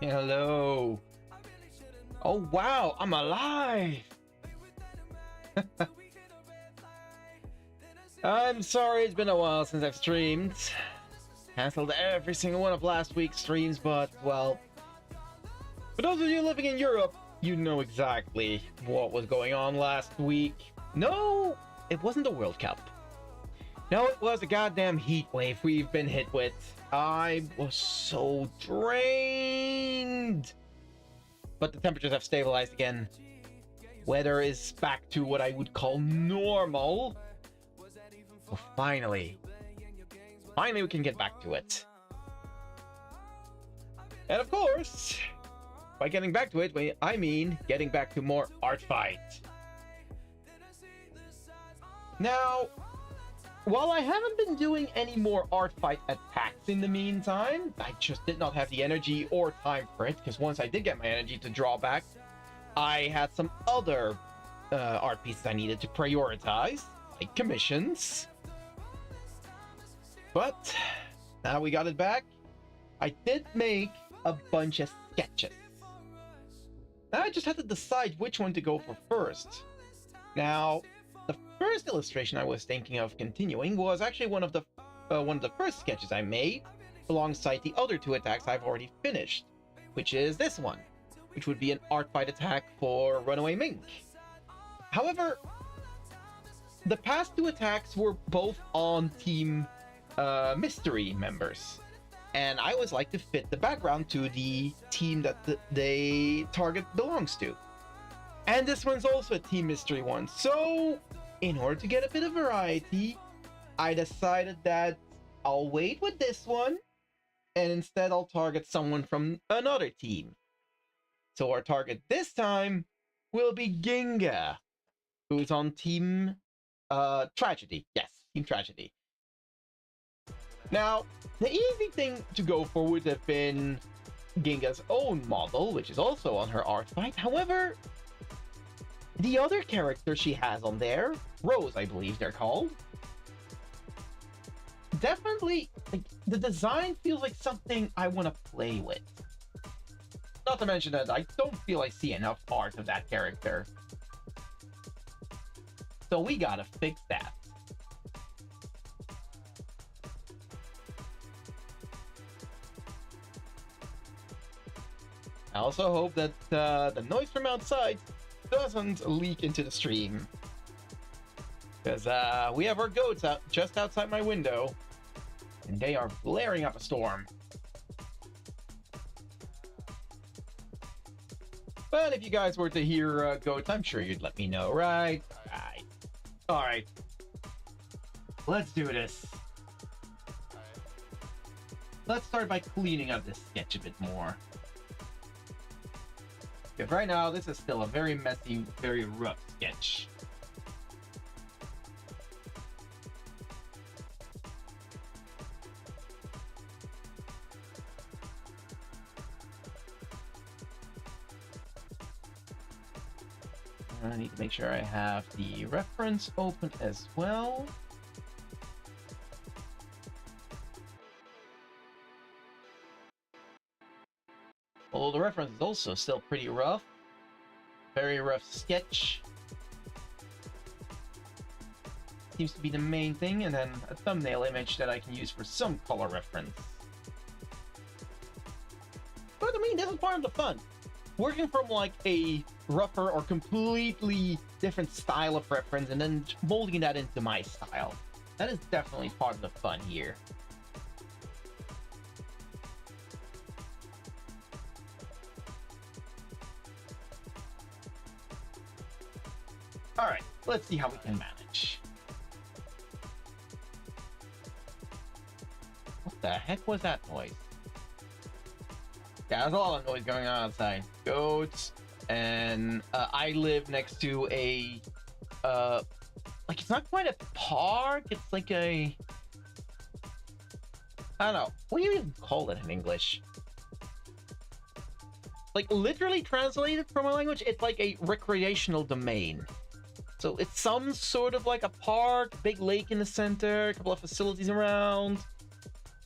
Hello. Oh wow, I'm alive. I'm sorry, it's been a while since I've streamed. Cancelled every single one of last week's streams, but well, for those of you living in Europe, you know exactly what was going on last week. No, it wasn't the World Cup. No, it was a goddamn heat wave we've been hit with. I was so drained. But the temperatures have stabilized again. Weather is back to what I would call normal. So finally we can get back to it. And of course, by getting back to it, I mean getting back to more ArtFight. Now, while I haven't been doing any more ArtFight attacks in the meantime, I just did not have the energy or time for it, because once I did get my energy to draw back, I had some other art pieces I needed to prioritize, like commissions. But now we got it back. I did make a bunch of sketches. Now I just had to decide which one to go for first. Now, the first illustration I was thinking of continuing was actually one of the first sketches I made, alongside the other two attacks I've already finished, which is this one, which would be an ArtFight attack for Runaway Mink. However, the past two attacks were both on Team Mystery members, and I always like to fit the background to the team that the target belongs to. And this one's also a Team Mystery one, so in order to get a bit of variety, I decided that I'll wait with this one, and instead I'll target someone from another team. So our target this time will be Ginga, who's on Team Tragedy. Yes, Team Tragedy. Now, the easy thing to go for would have been Ginga's own model, which is also on her ArtFight. However, the other character she has on there, Rose, I believe they're called, definitely, like, the design feels like something I want to play with. Not to mention that I don't feel I see enough art of that character. So we gotta fix that. I also hope that the noise from outside doesn't leak into the stream, because we have our goats out just outside my window, and they are blaring up a storm. But if you guys were to hear goats, I'm sure you'd let me know, right? Alright. Let's do this. Let's start by cleaning up this sketch a bit more. Because right now, this is still a very messy, very rough sketch. I need to make sure I have the reference open as well. Although the reference is also still pretty rough. Very rough sketch. Seems to be the main thing, and then a thumbnail image that I can use for some color reference. But I mean, this is part of the fun. Working from like a rougher or completely different style of reference and then molding that into my style. That is definitely part of the fun here. Alright, let's see how we can manage. What the heck was that noise? Yeah, there's a lot of noise going on outside. Goats, and I live next to a, like, it's not quite a park, it's like a, I don't know, what do you even call it in English? Like, literally translated from my language, it's like a recreational domain. So it's some sort of like a park, big lake in the center, a couple of facilities around.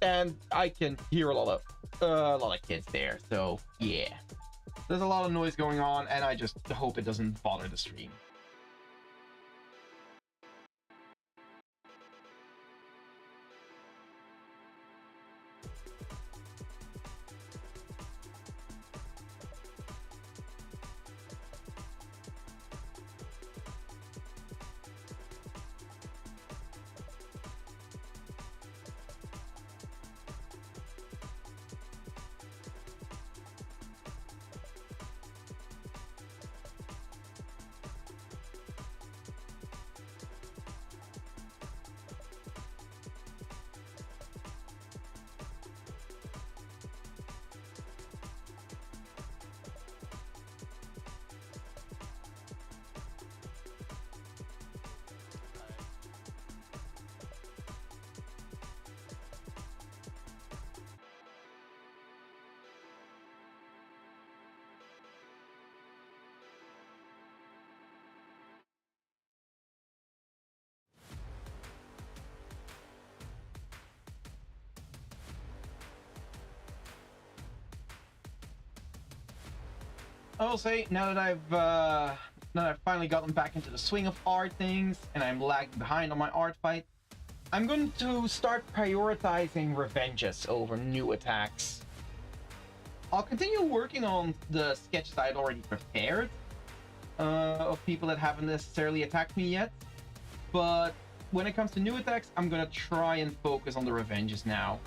and I can hear a lot of kids there. So yeah, there's a lot of noise going on, and I just hope it doesn't bother the stream. I will say, now that I've finally gotten back into the swing of art things, and I'm lagging behind on my art fight, I'm going to start prioritizing revenges over new attacks. I'll continue working on the sketches I had already prepared of people that haven't necessarily attacked me yet, but when it comes to new attacks, I'm gonna try and focus on the revenges now.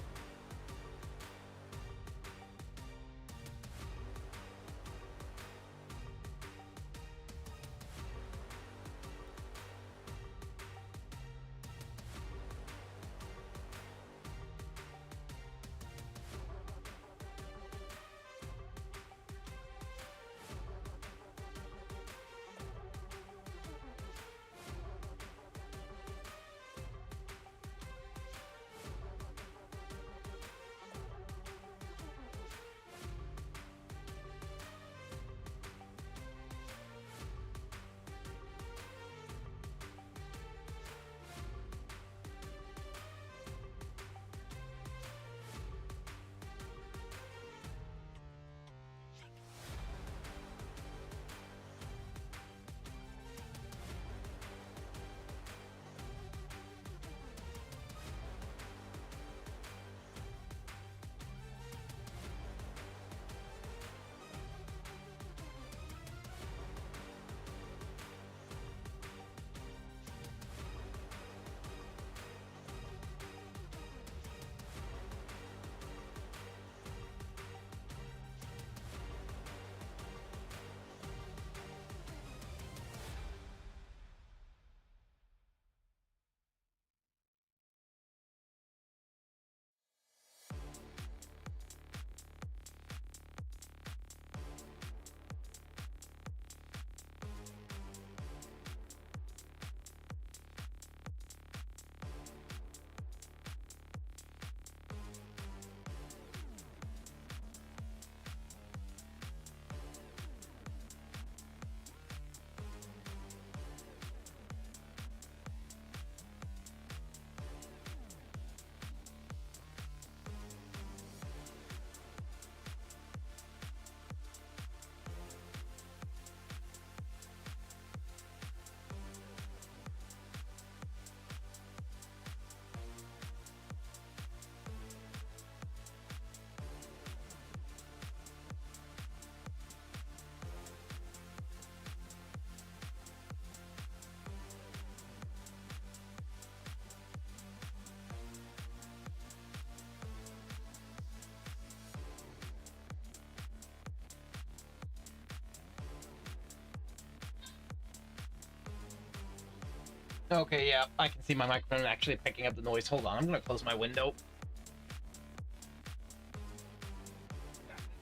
Okay, yeah, I can see my microphone actually picking up the noise. Hold on, I'm gonna close my window.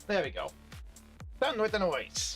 There we go. Done with the noise.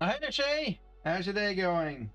Hi there, Shay. How's your day going?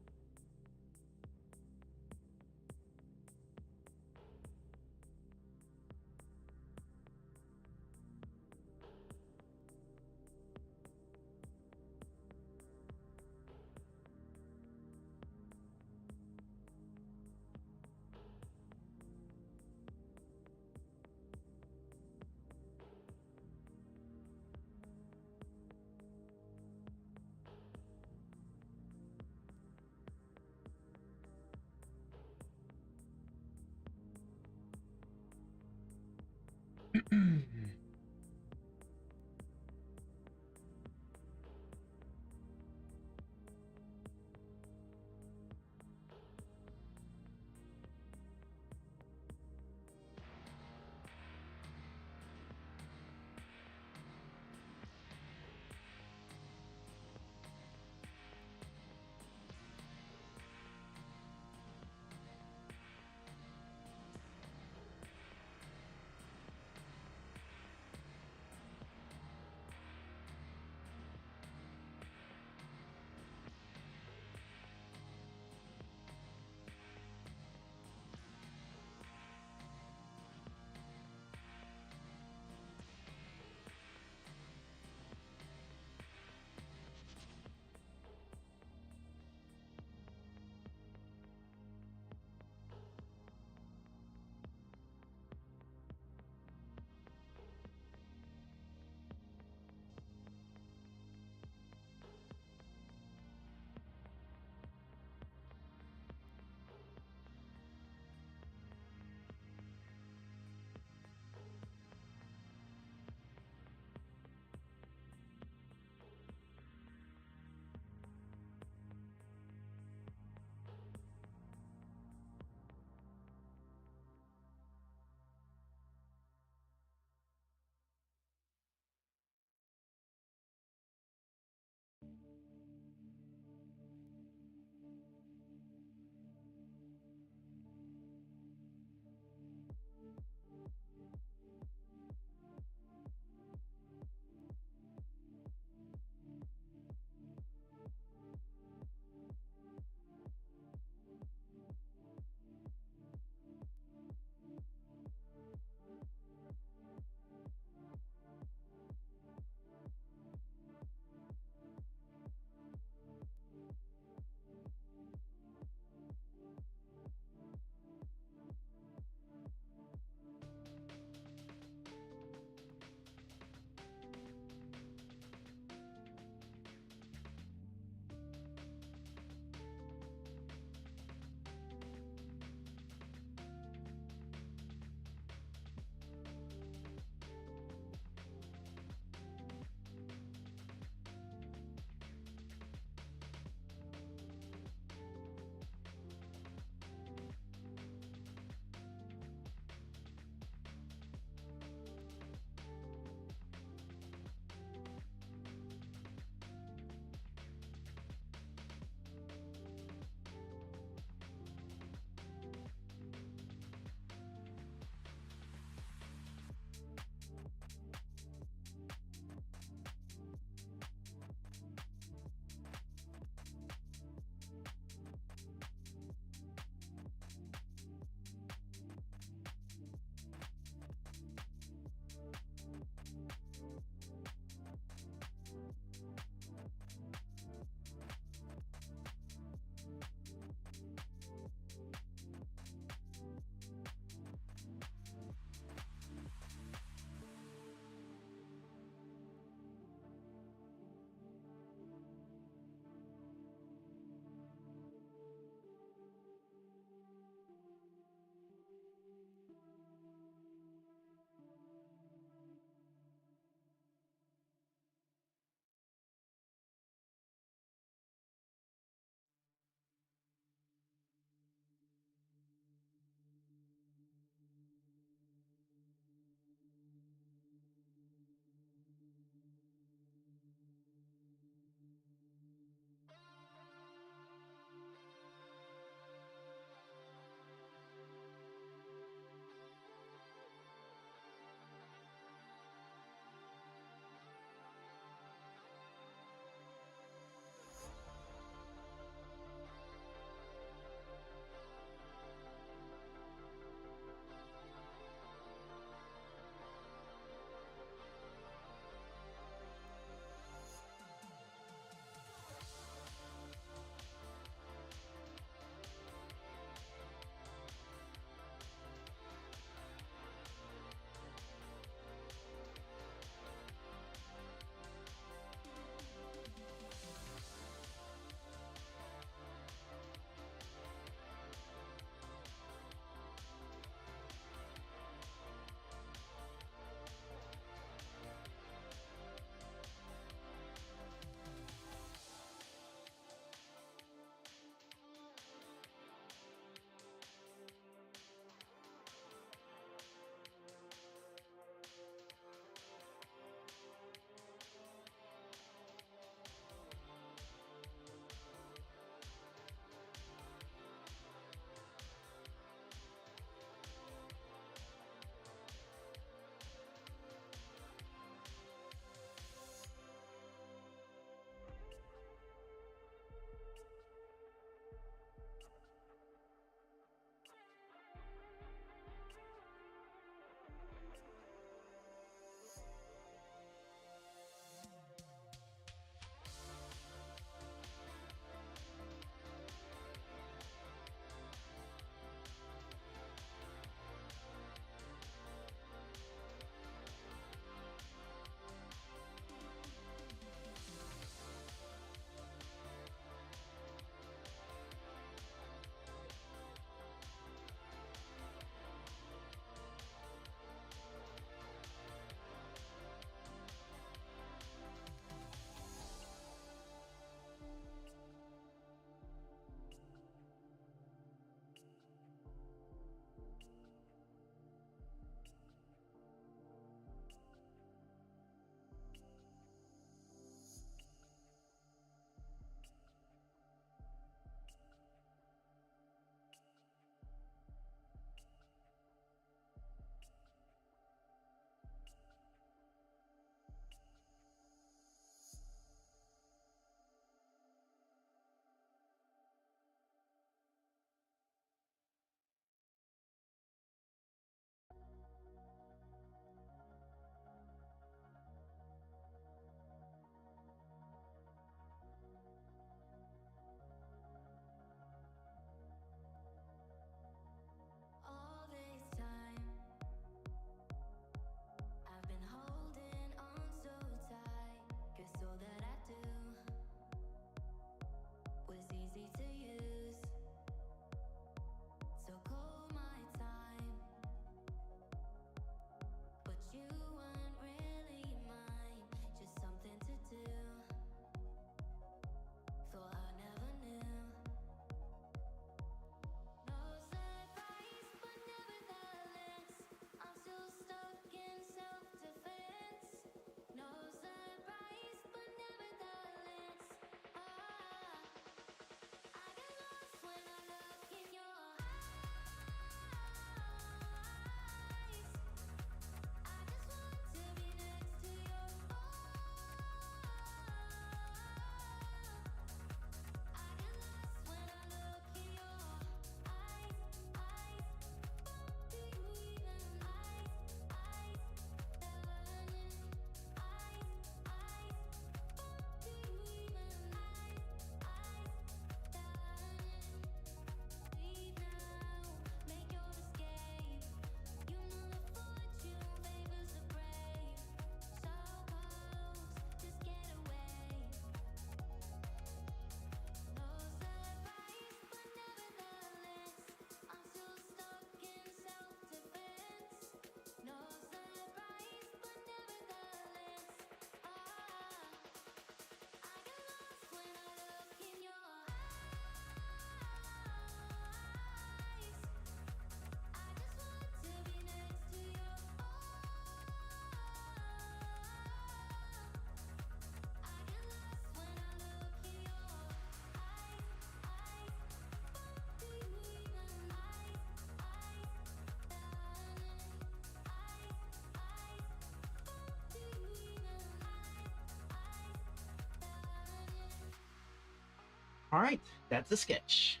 All right, that's the sketch.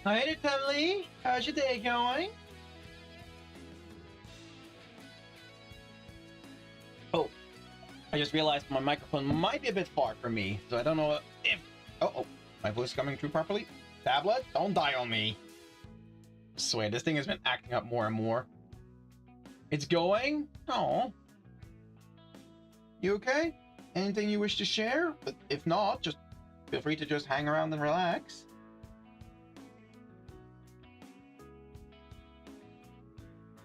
Hi there, Temley. How's your day going? Oh, I just realized my microphone might be a bit far from me, so I don't know if... Oh, my voice coming through properly? Tablet, don't die on me. I swear, this thing has been acting up more and more. It's going? Oh. You okay? Anything you wish to share? But if not, just feel free to just hang around and relax.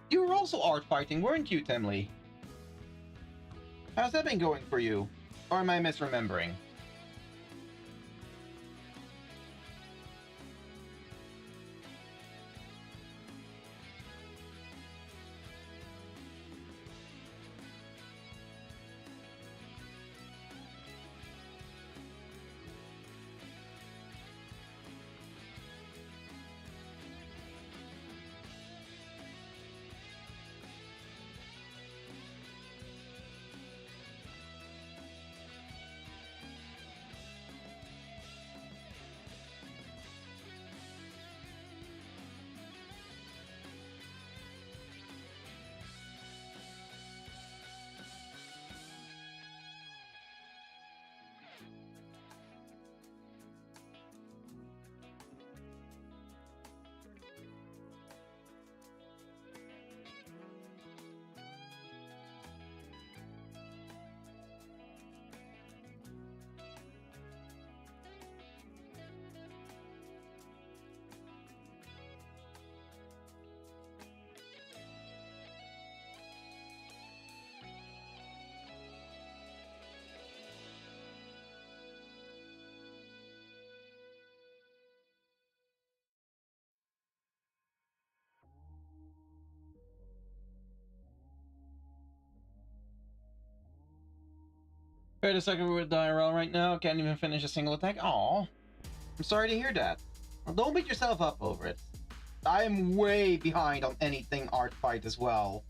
You were also art fighting, weren't you, Temley? How's that been going for you? Or am I misremembering? Wait a second, we're dying right now. Can't even finish a single attack. Aw. I'm sorry to hear that. Well, don't beat yourself up over it. I am way behind on anything ArtFight as well.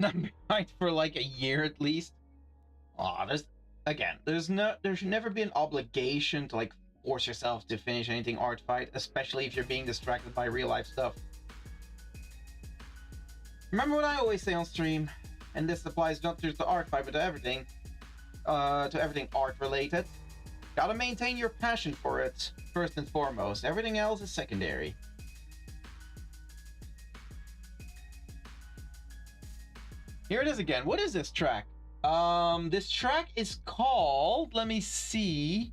I'm behind for like a year at least. Aw, there should never be an obligation to like force yourself to finish anything ArtFight, especially if you're being distracted by real life stuff. Remember what I always say on stream, and this applies not just to ArtFight but to everything art related. Gotta maintain your passion for it first and foremost. Everything else is secondary. Here it is again. What is this track? This track is called, let me see.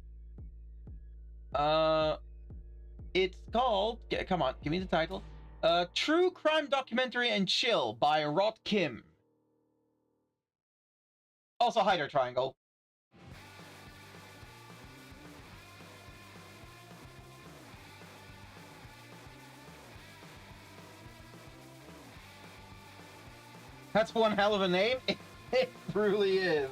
It's called, come on, give me the title. True Crime Documentary and Chill by Rod Kim. Also Hider Triangle. That's one hell of a name. It truly is.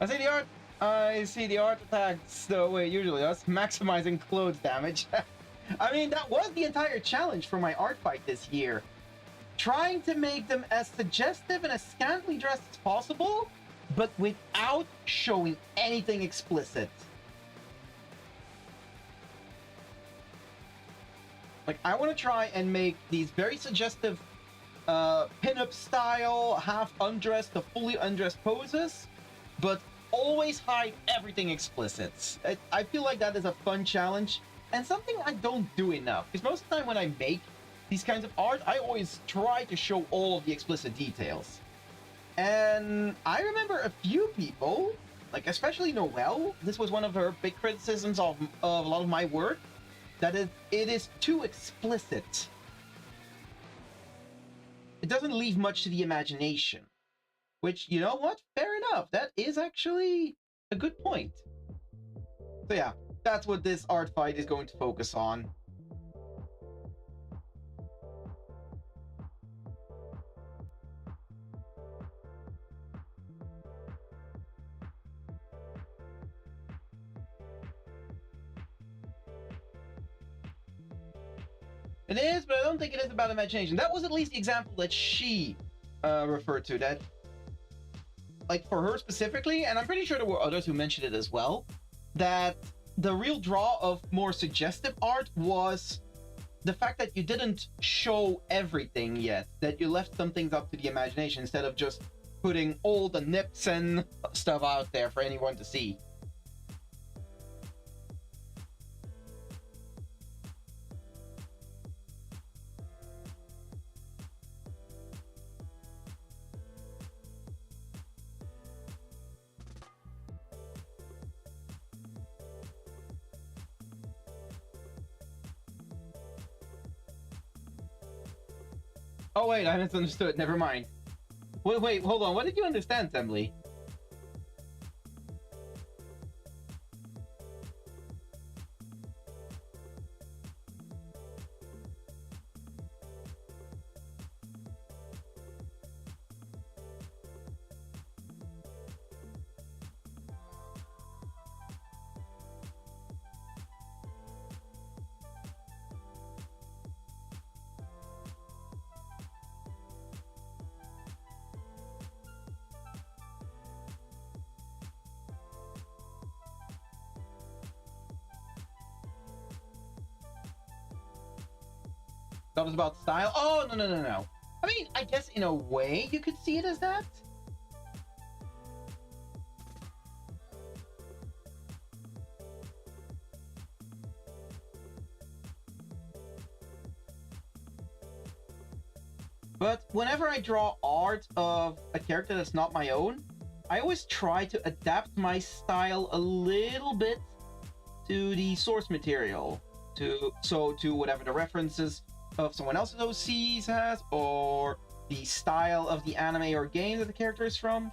I say the art I see the art attacks the way it usually does, maximizing clothes damage. I mean, that was the entire challenge for my art fight this year. Trying to make them as suggestive and as scantily dressed as possible, but without showing anything explicit. Like, I want to try and make these very suggestive pin-up style, half undressed to fully undressed poses, but always hide everything explicit. I feel like that is a fun challenge, and something I don't do enough. Because most of the time when I make these kinds of art, I always try to show all of the explicit details. And I remember a few people, like especially Noelle, this was one of her big criticisms of a lot of my work, that it is too explicit. It doesn't leave much to the imagination. Which, you know what? Fair enough. That is actually a good point. So yeah, that's what this art fight is going to focus on. It is, but I don't think it is about imagination. That was at least the example that she referred to. That, like, for her specifically, and I'm pretty sure there were others who mentioned it as well, that the real draw of more suggestive art was the fact that you didn't show everything yet, that you left some things up to the imagination instead of just putting all the nips and stuff out there for anyone to see. Oh wait, I misunderstood. Never mind. Wait, hold on. What did you understand, Sembley? That was about style? Oh, no. I mean, I guess in a way you could see it as that. But whenever I draw art of a character that's not my own, I always try to adapt my style a little bit to the source material. To whatever the references of someone else's OCs has, or the style of the anime or game that the character is from.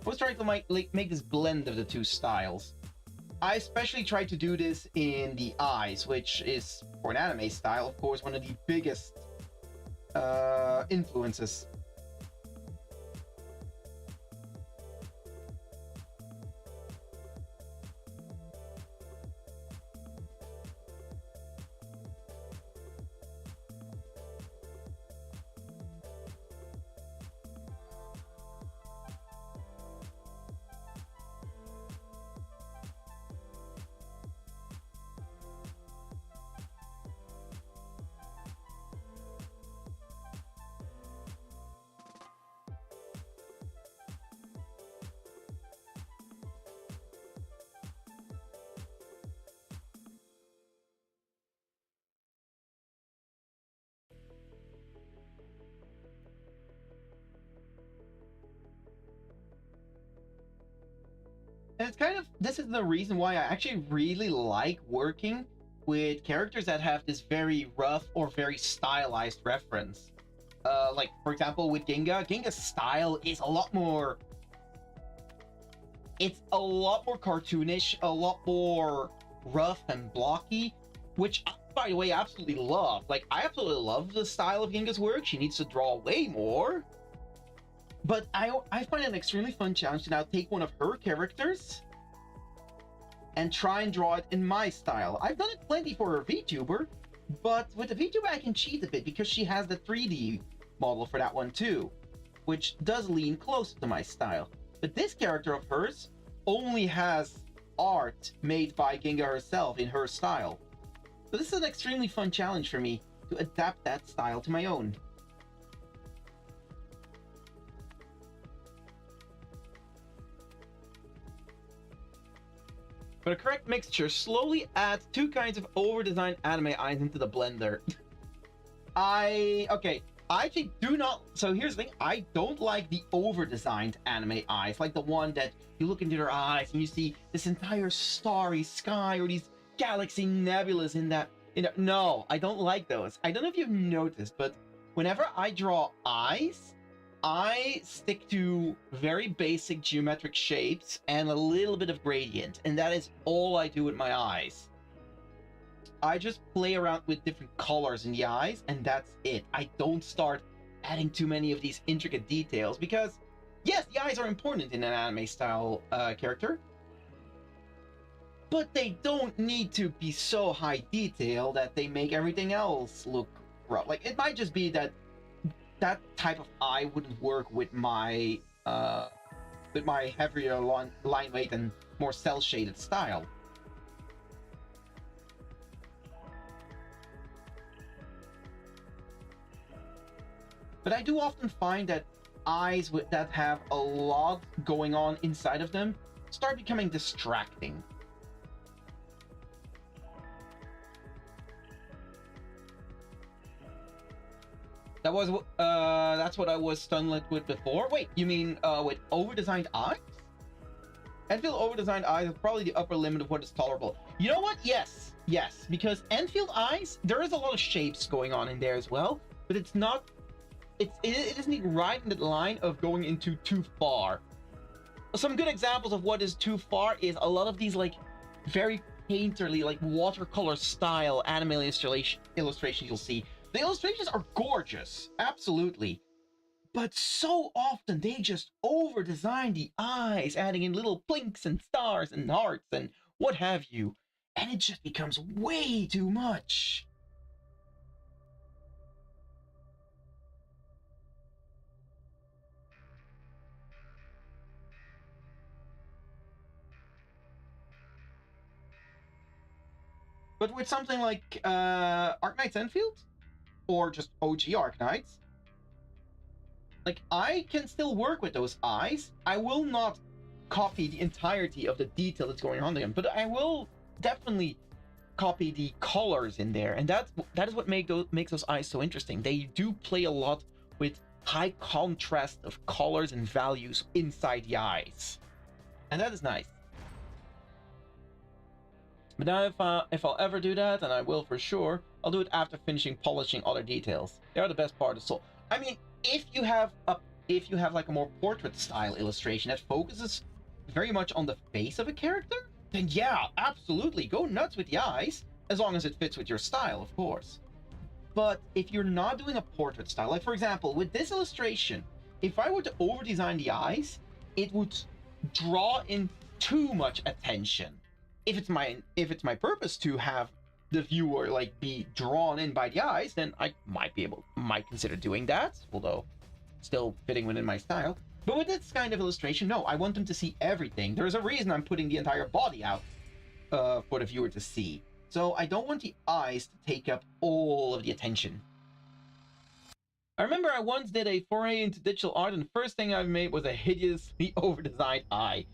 I was trying to make this blend of the two styles. I especially tried to do this in the eyes, which is, for an anime style, of course, one of the biggest influences. And it's kind of, this is the reason why I actually really like working with characters that have this very rough or very stylized reference. Like, for example, with Ginga, Ginga's style is a lot more... It's a lot more cartoonish, a lot more rough and blocky, which, by the way, I absolutely love. Like, I absolutely love the style of Ginga's work. She needs to draw way more. But I find it an extremely fun challenge to now take one of her characters and try and draw it in my style. I've done it plenty for her VTuber, but with the VTuber I can cheat a bit because she has the 3D model for that one too, which does lean close to my style. But this character of hers only has art made by Ginga herself in her style. So this is an extremely fun challenge for me to adapt that style to my own. For the correct mixture, slowly add 2 kinds of over-designed anime eyes into the blender. I actually do not. So here's the thing: I don't like the over-designed anime eyes, like the one that you look into their eyes and you see this entire starry sky or these galaxy nebulas in that. No, I don't like those. I don't know if you've noticed, but whenever I draw eyes, I stick to very basic geometric shapes and a little bit of gradient, and that is all I do with my eyes. I just play around with different colors in the eyes, and that's it. I don't start adding too many of these intricate details because, yes, the eyes are important in an anime style character, but they don't need to be so high detail that they make everything else look rough. Like, it might just be that that type of eye wouldn't work with my heavier line weight and more cell shaded style. But I do often find that eyes that have a lot going on inside of them start becoming distracting. That's what I was stunlit with before. Wait, you mean with over-designed eyes? Enfield over-designed eyes is probably the upper limit of what is tolerable. You know what? Yes, because Enfield eyes, there is a lot of shapes going on in there as well, but it's not. It isn't right in the line of going into too far. Some good examples of what is too far is a lot of these like very painterly, like watercolor style anime illustrations you'll see. The illustrations are gorgeous, absolutely. But so often they just over-design the eyes, adding in little blinks and stars and hearts and what have you. And it just becomes way too much. But with something like Arknights Enfield, or just OG Arknights, like, I can still work with those eyes. I will not copy the entirety of the detail that's going on there, but I will definitely copy the colors in there, and that is what makes those eyes so interesting. They do play a lot with high contrast of colors and values inside the eyes, and that is nice. But now if I'll ever do that, and I will for sure, I'll do it after finishing polishing other details. They are the best part of the soul. I mean, if you have like a more portrait style illustration that focuses very much on the face of a character, then yeah, absolutely, go nuts with the eyes, as long as it fits with your style, of course. But if you're not doing a portrait style, like for example, with this illustration, if I were to over-design the eyes, it would draw in too much attention. If it's my purpose to have the viewer like be drawn in by the eyes, then I might consider doing that, although still fitting within my style. But with this kind of illustration, no, I want them to see everything. There's a reason I'm putting the entire body out for the viewer to see. So I don't want the eyes to take up all of the attention. I remember I once did a foray into digital art, and the first thing I made was a hideously over-designed eye.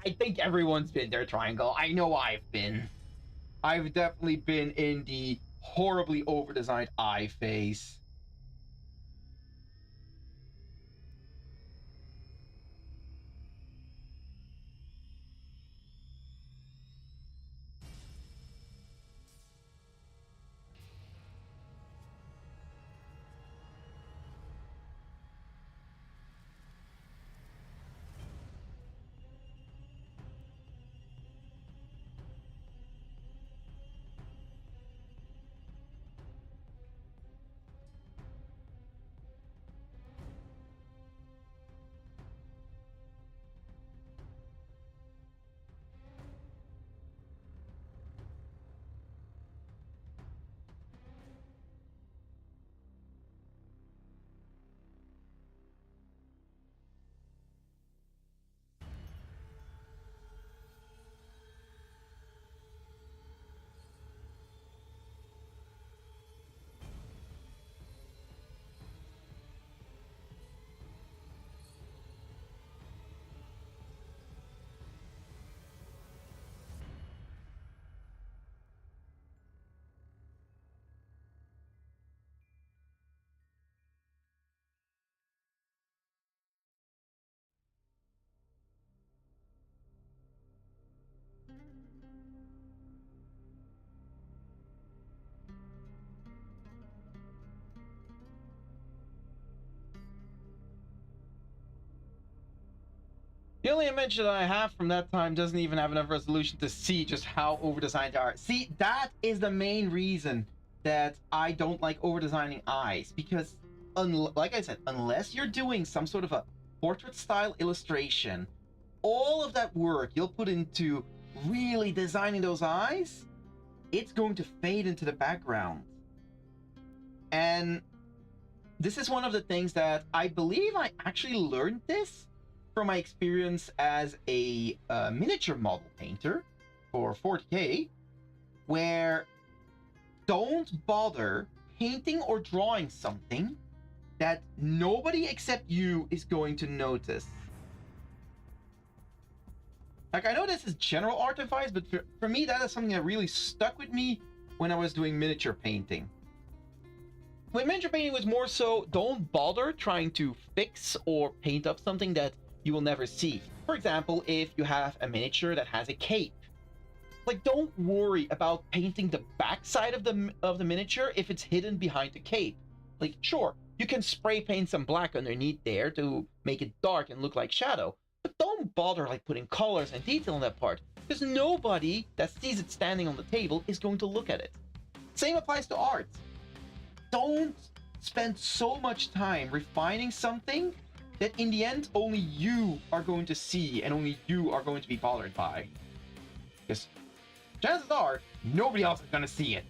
I think everyone's been there, Triangle. I know I've been. I've definitely been in the horribly over-designed eye phase. The only image that I have from that time doesn't even have enough resolution to see just how over-designed they are. See, that is the main reason that I don't like over-designing eyes, because like I said, unless you're doing some sort of a portrait-style illustration, all of that work you'll put into really designing those eyes, it's going to fade into the background. And this is one of the things that I believe I actually learned this from my experience as a miniature model painter for 40K, where don't bother painting or drawing something that nobody except you is going to notice. Like, I know this is general art advice, but for me, that is something that really stuck with me when I was doing miniature painting. When miniature painting was more so, don't bother trying to fix or paint up something that you will never see. For example, if you have a miniature that has a cape, like, don't worry about painting the backside of the miniature if it's hidden behind the cape. Like, sure, you can spray paint some black underneath there to make it dark and look like shadow, but don't bother like putting colors and detail in that part, because nobody that sees it standing on the table is going to look at it. Same applies to art. Don't spend so much time refining something that in the end only you are going to see and only you are going to be bothered by. Because chances are nobody else is going to see it.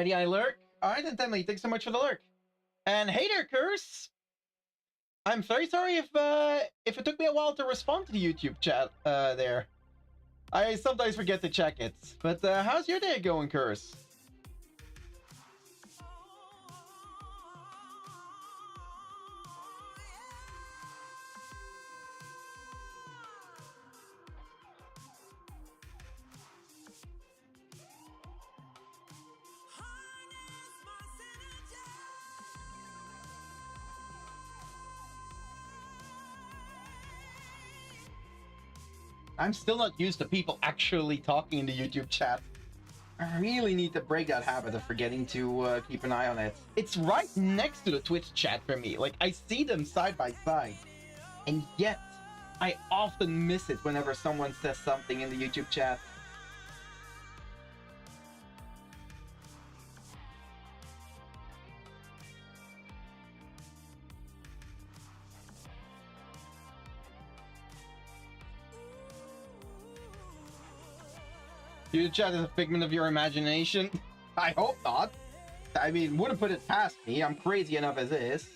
Alrighty, I lurk. Alright then, Emily, thanks so much for the lurk. And hey there, Curse! I'm very sorry if it took me a while to respond to the YouTube chat there. I sometimes forget to check it. But how's your day going, Curse? I'm still not used to people actually talking in the YouTube chat. I really need to break that habit of forgetting to keep an eye on it. It's right next to the Twitch chat for me. Like, I see them side by side. And yet, I often miss it whenever someone says something in the YouTube chat. YouTube chat is a figment of your imagination? I hope not. I mean, wouldn't put it past me. I'm crazy enough as is.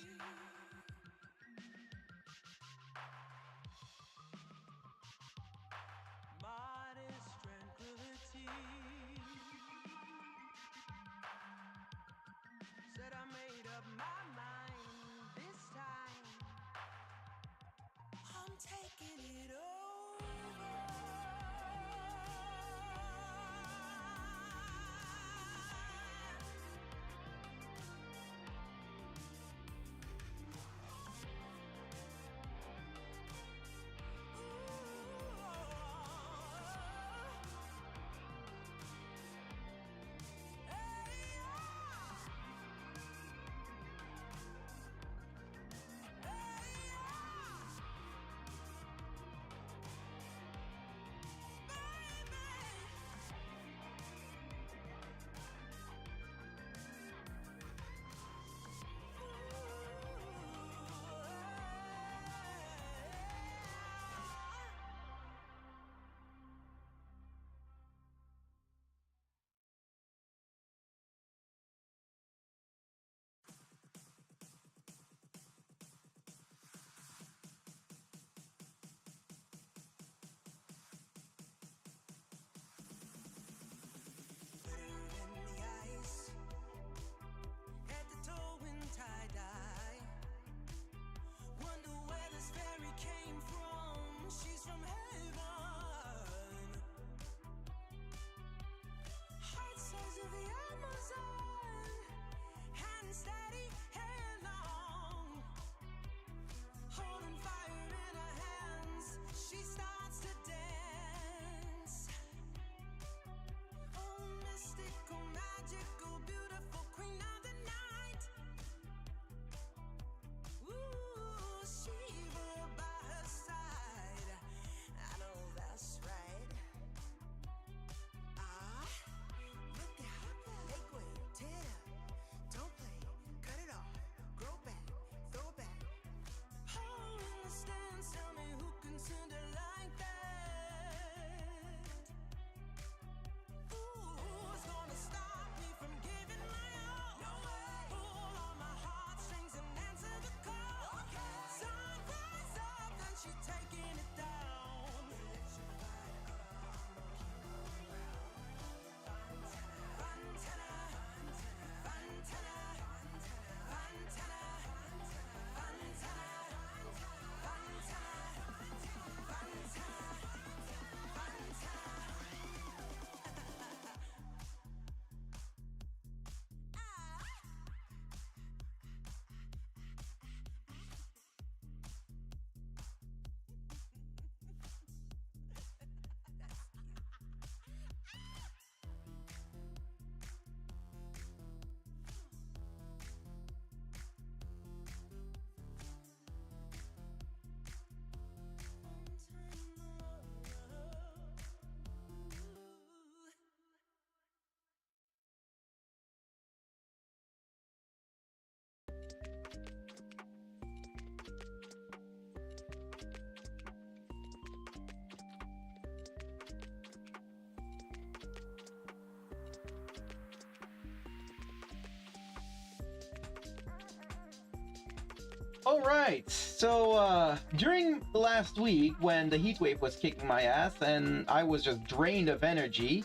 Alright, so during last week when the heat wave was kicking my ass and I was just drained of energy,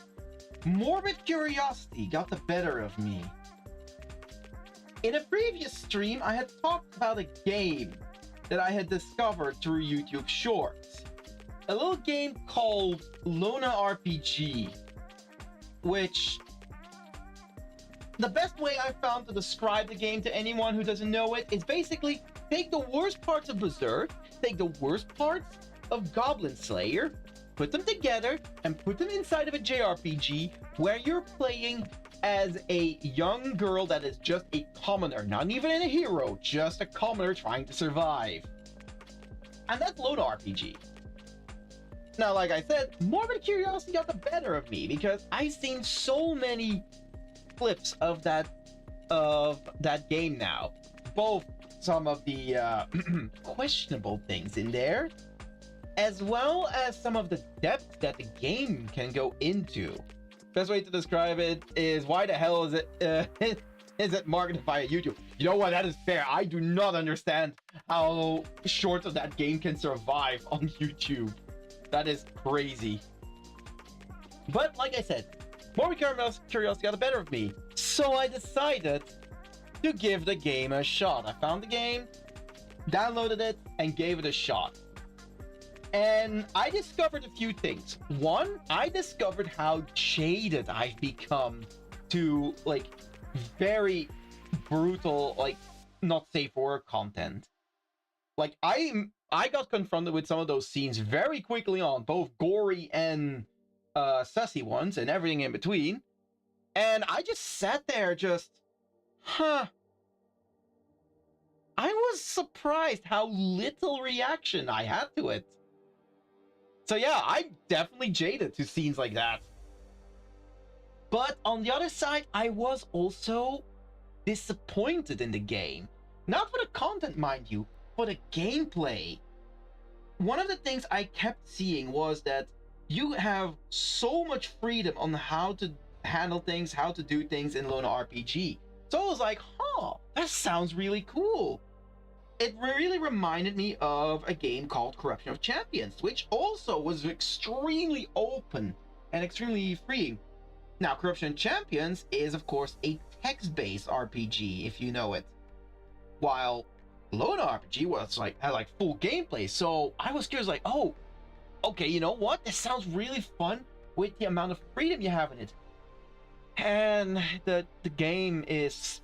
morbid curiosity got the better of me. In a previous stream, I had talked about a game that I had discovered through YouTube Shorts. A little game called Lona RPG, which the best way I found to describe the game to anyone who doesn't know it is basically take the worst parts of Berserk, take the worst parts of Goblin Slayer, put them together, and put them inside of a JRPG where you're playing as a young girl that is just a commoner, not even a hero, just a commoner trying to survive. And that's Lona RPG. Now, like I said, morbid curiosity got the better of me because I've seen so many clips of that game now. Both some of the questionable things in there, as well as some of the depth that the game can go into. Best way to describe it is, why the hell is it marketed via YouTube? You know what? That is fair. I do not understand how shorts of that game can survive on YouTube. That is crazy. But like I said, morbid curiosity got the better of me, so I decided to give the game a shot. I found the game, downloaded it, and gave it a shot. And I discovered a few things. One, I discovered how jaded I've become to, like, very brutal, like, not safe for work content. Like, I got confronted with some of those scenes very quickly on, both gory and sussy ones, and everything in between. And I just sat there just, I was surprised how little reaction I had to it. So yeah, I'm definitely jaded to scenes like that. But on the other side, I was also disappointed in the game. Not for the content, mind you, for the gameplay. One of the things I kept seeing was that you have so much freedom on how to handle things, how to do things in Lona RPG. So I was like, that sounds really cool. It really reminded me of a game called Corruption of Champions, which also was extremely open and extremely freeing. Now, Corruption of Champions is, of course, a text-based RPG, if you know it. While Lona RPG had full gameplay, so I was curious, like, oh, okay, you know what? This sounds really fun with the amount of freedom you have in it. And the game is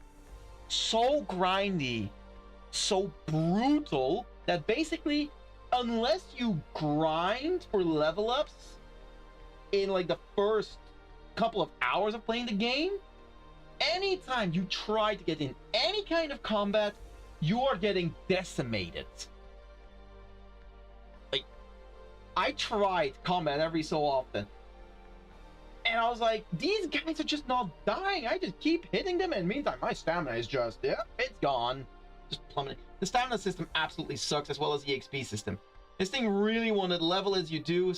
so grindy, so brutal, that basically, unless you grind for level ups in like the first couple of hours of playing the game, anytime you try to get in any kind of combat, you are getting decimated. Like, I tried combat every so often, and I was like, these guys are just not dying. I just keep hitting them, and meantime, my stamina is just, it's gone. Just plummeting. The stamina system absolutely sucks, as well as the XP system. This thing really wanted level as you do,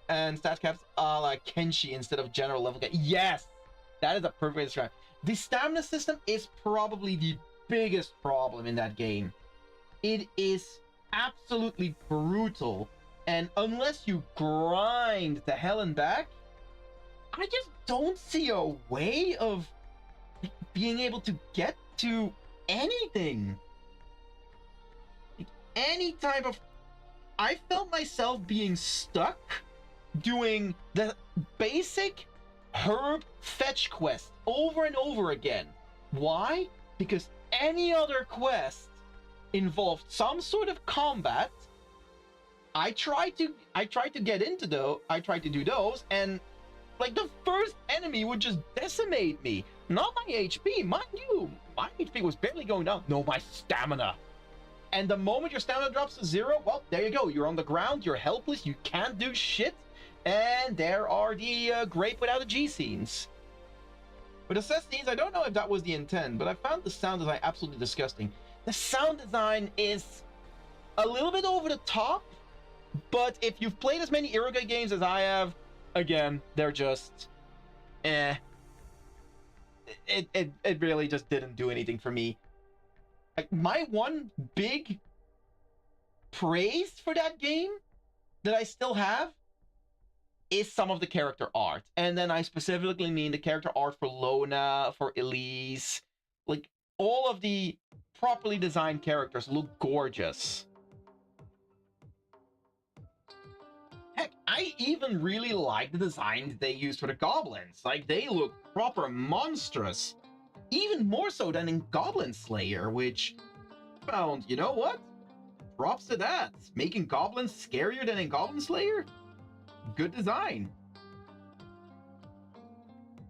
and stat caps a la Kenshi instead of general level cap. Yes! That is a perfect way to describe. The stamina system is probably the biggest problem in that game. It is absolutely brutal, and unless you grind to hell and back, I just don't see a way of being able to get to anything. Like, any type of... I felt myself being stuck doing the basic herb fetch quest over and over again. Why? Because any other quest involved some sort of combat. I tried to get into those. I tried to do those, and like the first enemy would just decimate me. Not my HP, mind you. My HP was barely going down. No, my stamina. And the moment your stamina drops to 0, well, there you go. You're on the ground. You're helpless. You can't do shit. And there are the grape without a G scenes. With the set scenes, I don't know if that was the intent, but I found the sound design absolutely disgusting. The sound design is a little bit over the top, but if you've played as many Iruka games as I have, again, they're just, It really just didn't do anything for me. Like, my one big praised for that game that I still have is some of the character art. And then I specifically mean the character art for Lona, for Elise. Like, all of the properly designed characters look gorgeous. Heck, I even really like the design they used for the goblins. Like, they look proper monstrous. Even more so than in Goblin Slayer, which found, you know what? Props to that. Making goblins scarier than in Goblin Slayer? Good design.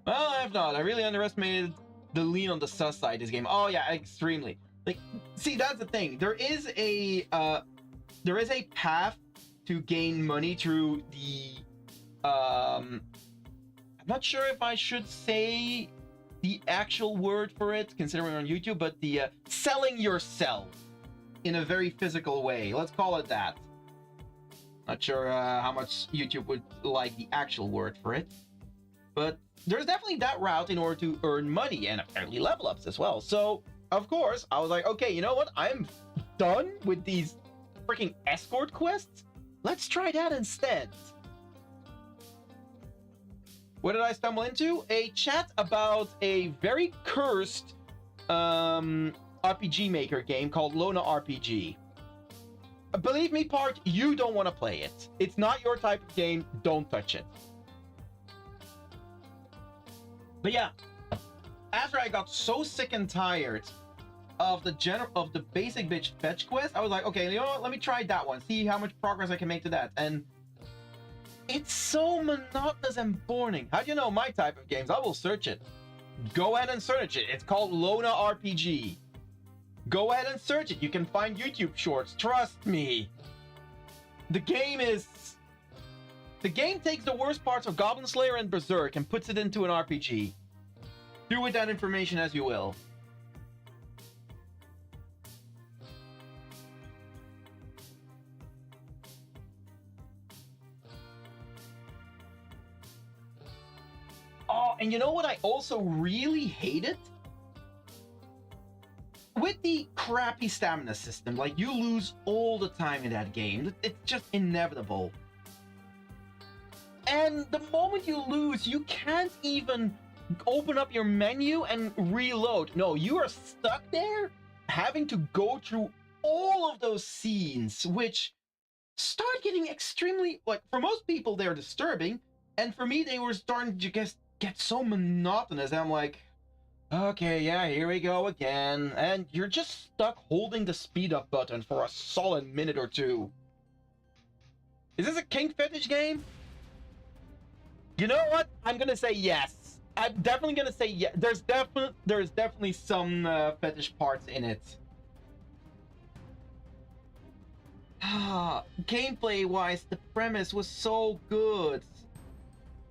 Well, I have not. I really underestimated the lean on the sus side this game. Oh yeah, extremely. Like, see, that's the thing. There is a path to gain money through the I'm not sure if I should say the actual word for it, considering we're on YouTube, but the selling yourself in a very physical way. Let's call it that. Not sure how much YouTube would like the actual word for it, but there's definitely that route in order to earn money and apparently level ups as well. So, of course, I was like, okay, you know what? I'm done with these freaking escort quests. Let's try that instead. What did I stumble into? A chat about a very cursed RPG Maker game called Lona RPG. Believe me, Part, you don't want to play it. It's not your type of game. Don't touch it. But yeah, after I got so sick and tired of the basic bitch fetch quest, I was like, okay, you know what? Let me try that one. See how much progress I can make to that. And it's so monotonous and boring. How do you know my type of games? I will search it. Go ahead and search it. It's called Lona RPG. Go ahead and search it. You can find YouTube shorts. Trust me. The game takes the worst parts of Goblin Slayer and Berserk and puts it into an RPG. Do with that information as you will. Oh, and you know what I also really hated? With the crappy stamina system, like, you lose all the time in that game. It's just inevitable. And the moment you lose, you can't even open up your menu and reload. No, you are stuck there having to go through all of those scenes, which start getting extremely, like, for most people, they're disturbing. And for me, they were starting to just get so monotonous. I'm like, okay, yeah, here we go again. And you're just stuck holding the speed up button for a solid minute or two. Is this a kink fetish game? You know what? I'm gonna say yes. I'm definitely gonna say yes. There's definitely some fetish parts in it. Gameplay wise, the premise was so good.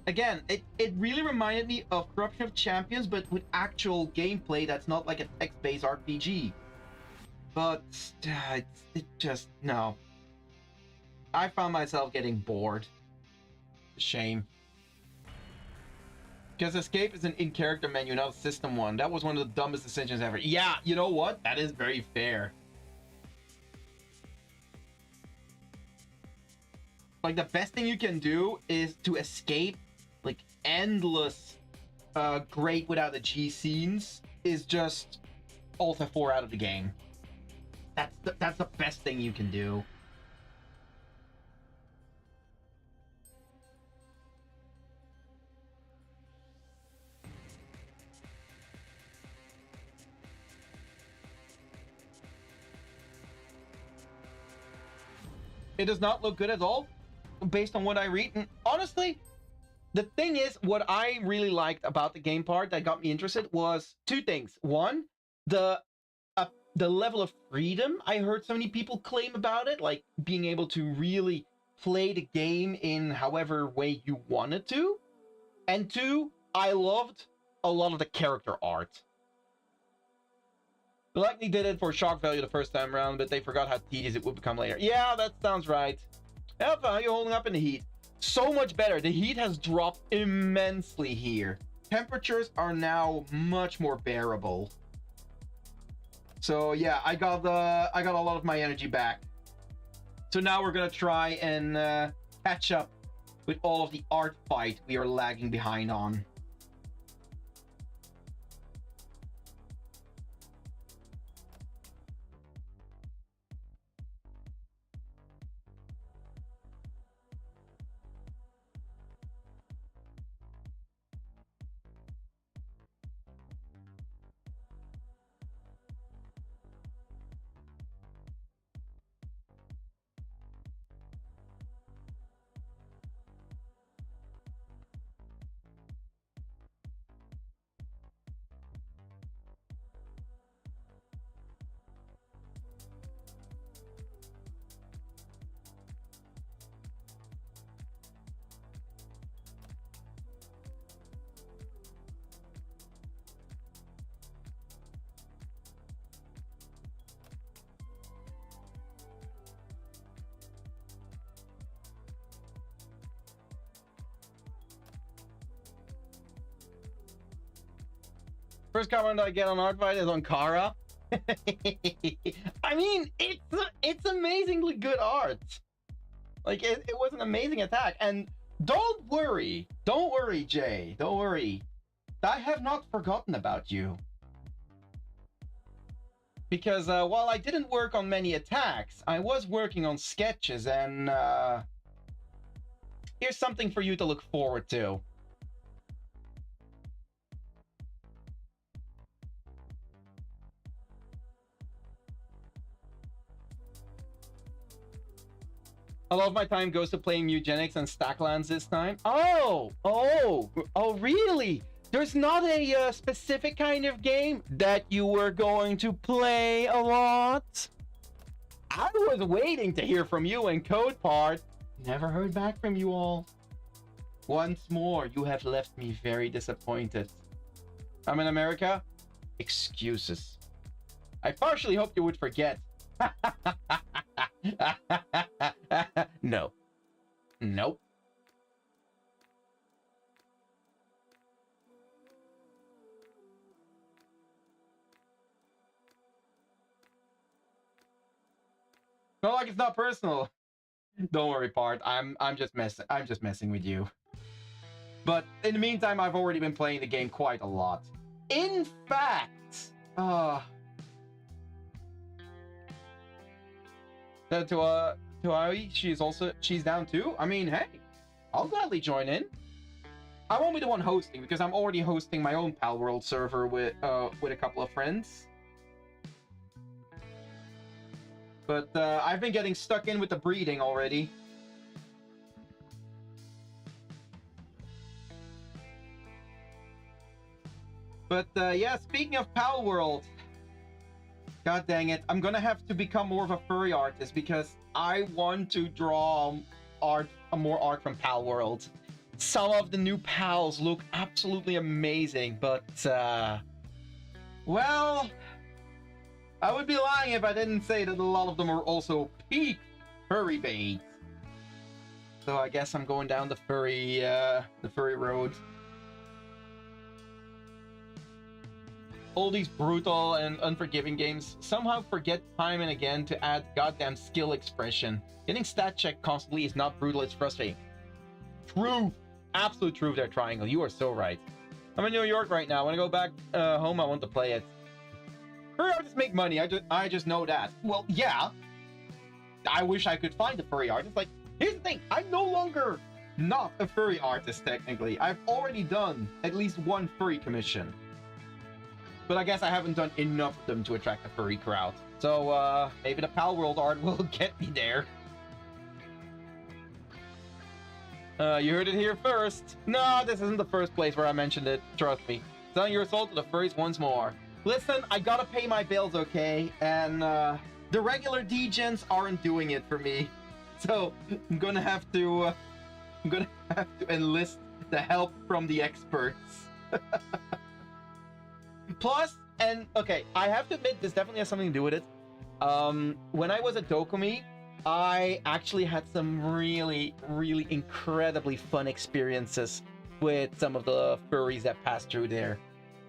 Again, it really reminded me of Corruption of Champions, but with actual gameplay that's not like a text-based RPG. But it just, no. I found myself getting bored. Shame. Because escape is an in-character menu, not a system one. That was one of the dumbest decisions ever. Yeah, you know what? That is very fair. Like, the best thing you can do is to escape, like, endless great without a G scenes is just Alt F4 out of the game. That's the best thing you can do. It does not look good at all, based on what I read. And honestly, the thing is, what I really liked about the game part that got me interested was two things. One, the level of freedom I heard so many people claim about it, like being able to really play the game in however way you wanted to. And two, I loved a lot of the character art. They likely did it for shock value the first time around, but they forgot how tedious it would become later. Yeah, that sounds right. Alpha, how are you holding up in the heat? So much better. The heat has dropped immensely here. Temperatures are now much more bearable. So yeah, I got a lot of my energy back. So now we're gonna try and catch up with all of the ArtFight we are lagging behind on. First comment I get on ArtFight is on Kara. I mean, it's amazingly good art. Like, it was an amazing attack. And don't worry, Jay, don't worry. I have not forgotten about you. Because while I didn't work on many attacks, I was working on sketches, and here's something for you to look forward to. A lot of my time goes to playing eugenics and stacklands this time. Oh, really? There's not a specific kind of game that you were going to play a lot? I was waiting to hear from you in Code Part. Never heard back from you all. Once more, you have left me very disappointed. I'm in America? Excuses. I partially hoped you would forget. No. Nope. No, like, it's not personal. Don't worry, Part. I'm just messing with you. But in the meantime, I've already been playing the game quite a lot. In fact, to Aoi, she's down too. I mean, hey, I'll gladly join in. I won't be the one hosting because I'm already hosting my own Pal World server with a couple of friends. But I've been getting stuck in with the breeding already. But yeah, speaking of Pal World, god dang it, I'm gonna have to become more of a furry artist because I want to draw more art from Pal World. Some of the new pals look absolutely amazing, but well, I would be lying if I didn't say that a lot of them are also peak furry bait. So I guess I'm going down the furry road. All these brutal and unforgiving games somehow forget time and again to add goddamn skill expression. Getting stat checked constantly is not brutal, it's frustrating. True. Absolute truth there, Triangle. You are so right. I'm in New York right now. When I go back home, I want to play it. Furry artists make money. I just know that. Well, yeah. I wish I could find a furry artist. Like, here's the thing. I'm no longer not a furry artist, technically. I've already done at least one furry commission. But I guess I haven't done enough of them to attract a furry crowd. So, maybe the Pal World art will get me there. You heard it here first. No, this isn't the first place where I mentioned it. Trust me. Selling your soul to the furries once more. Listen, I gotta pay my bills, okay? And, the regular degens aren't doing it for me. So, I'm gonna have to enlist the help from the experts. Plus, and okay, I have to admit, this definitely has something to do with it. When I was at Dokumi, I actually had some really, really incredibly fun experiences with some of the furries that passed through there.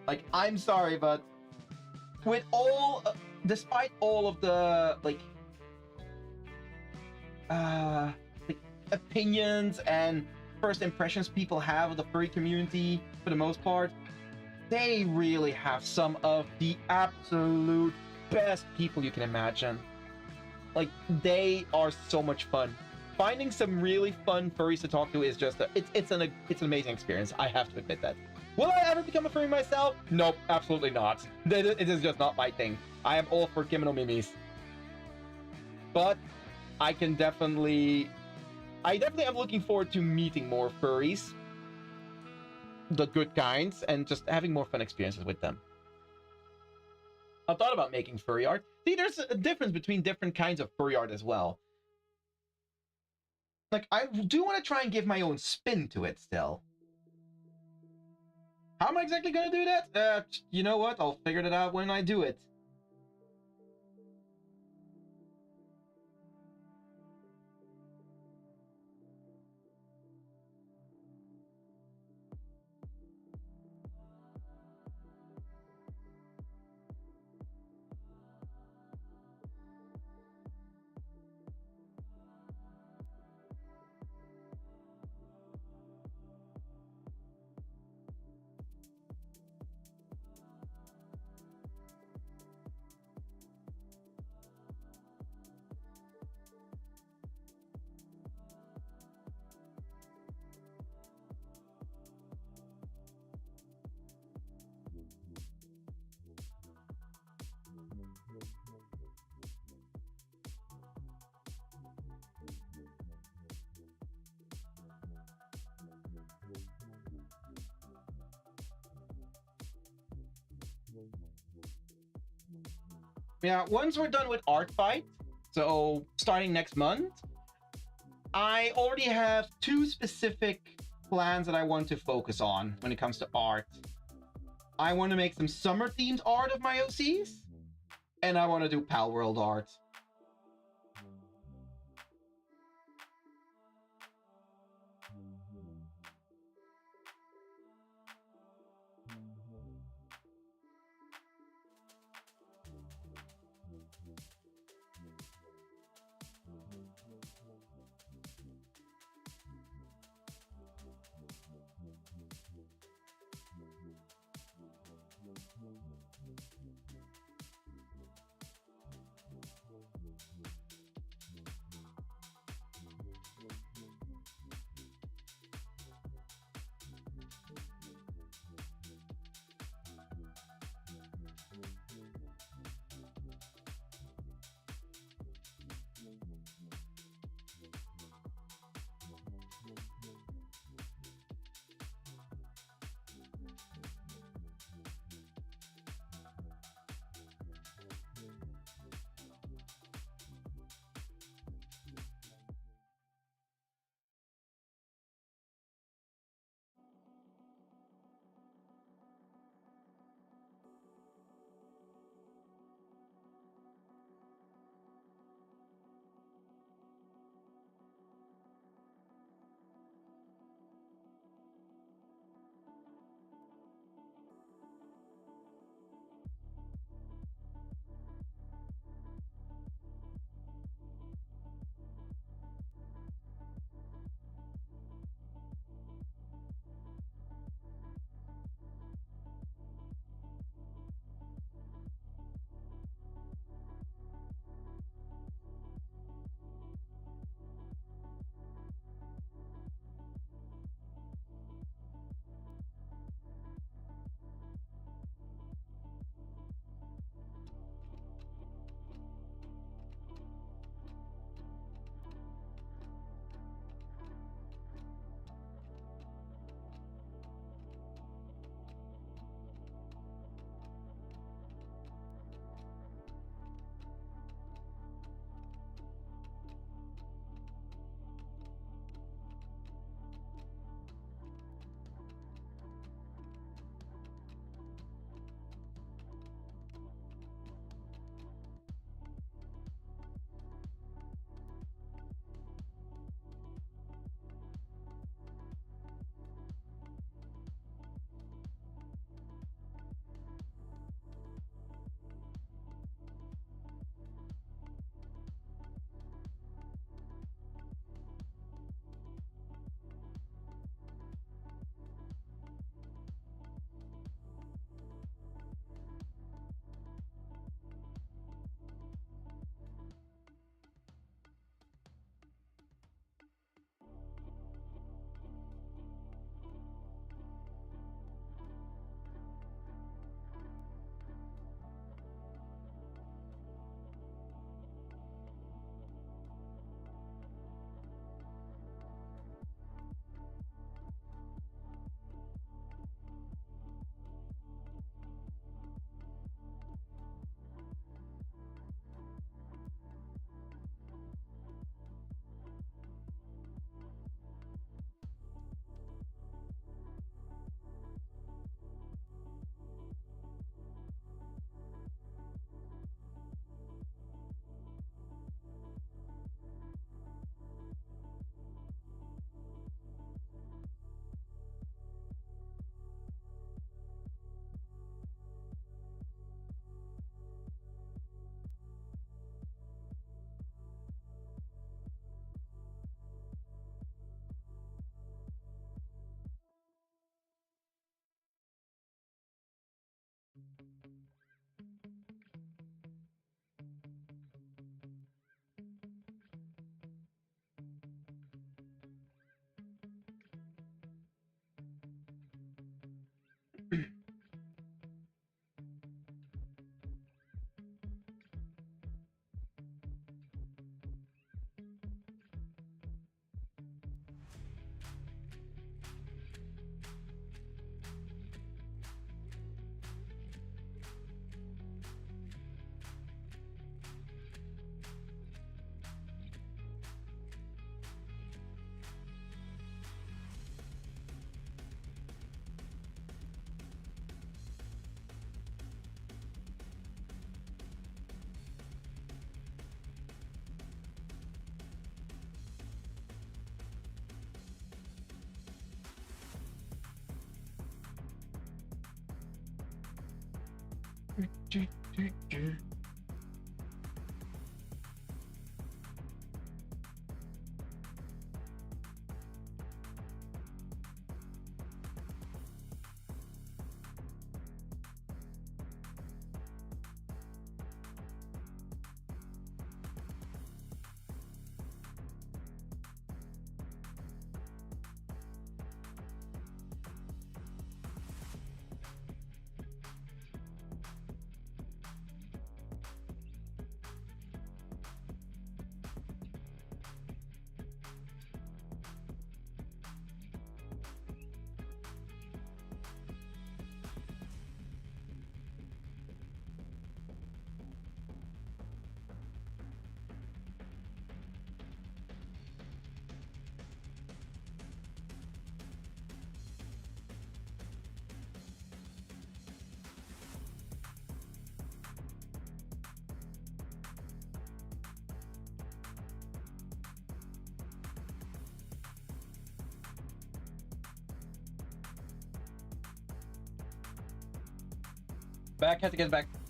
Like, I'm sorry, but with all, despite all of the, like, uh like opinions and first impressions people have of the furry community for the most part, they really have some of the absolute best people you can imagine. Like, they are so much fun. Finding some really fun furries to talk to is just it's an amazing experience. I have to admit that. Will I ever become a furry myself? Nope, absolutely not. It is just not my thing. I am all for kimono mimis. But I definitely am looking forward to meeting more furries, the good kinds, and just having more fun experiences with them. I've thought about making furry art. See, there's a difference between different kinds of furry art as well. Like, I do want to try and give my own spin to it still. How am I exactly going to do that? You know what? I'll figure it out when I do it. Yeah, once we're done with ArtFight, so starting next month, I already have 2 specific plans that I want to focus on when it comes to art. I want to make some summer-themed art of my OCs, and I want to do Pal World art.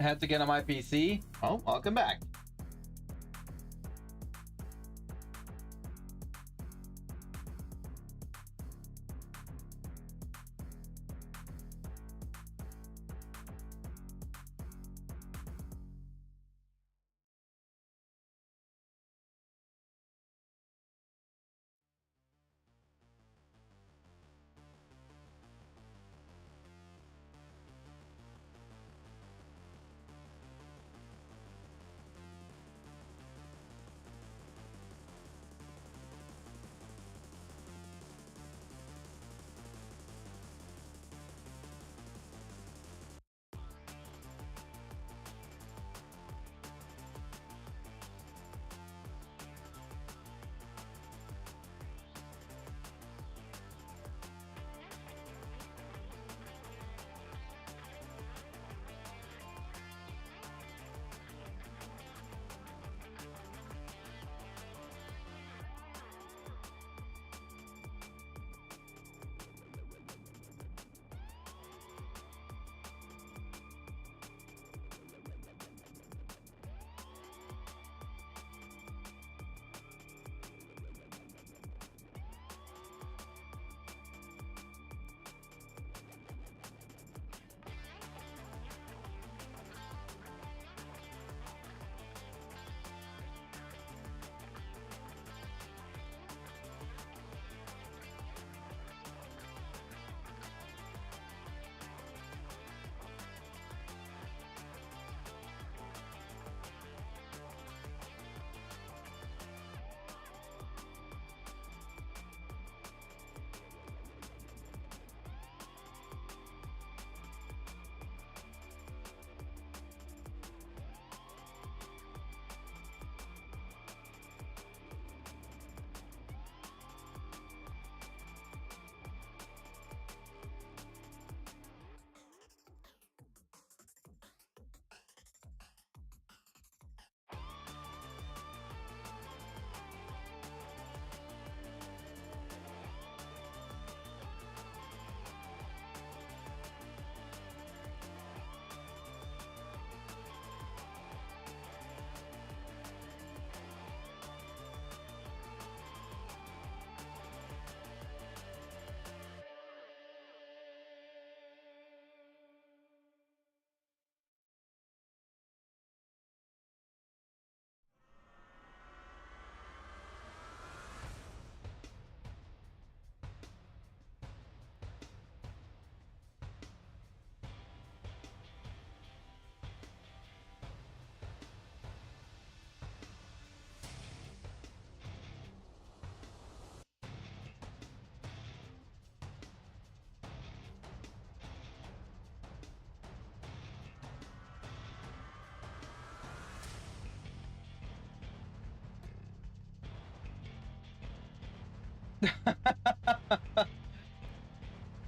Had to get on my PC. Oh, welcome back.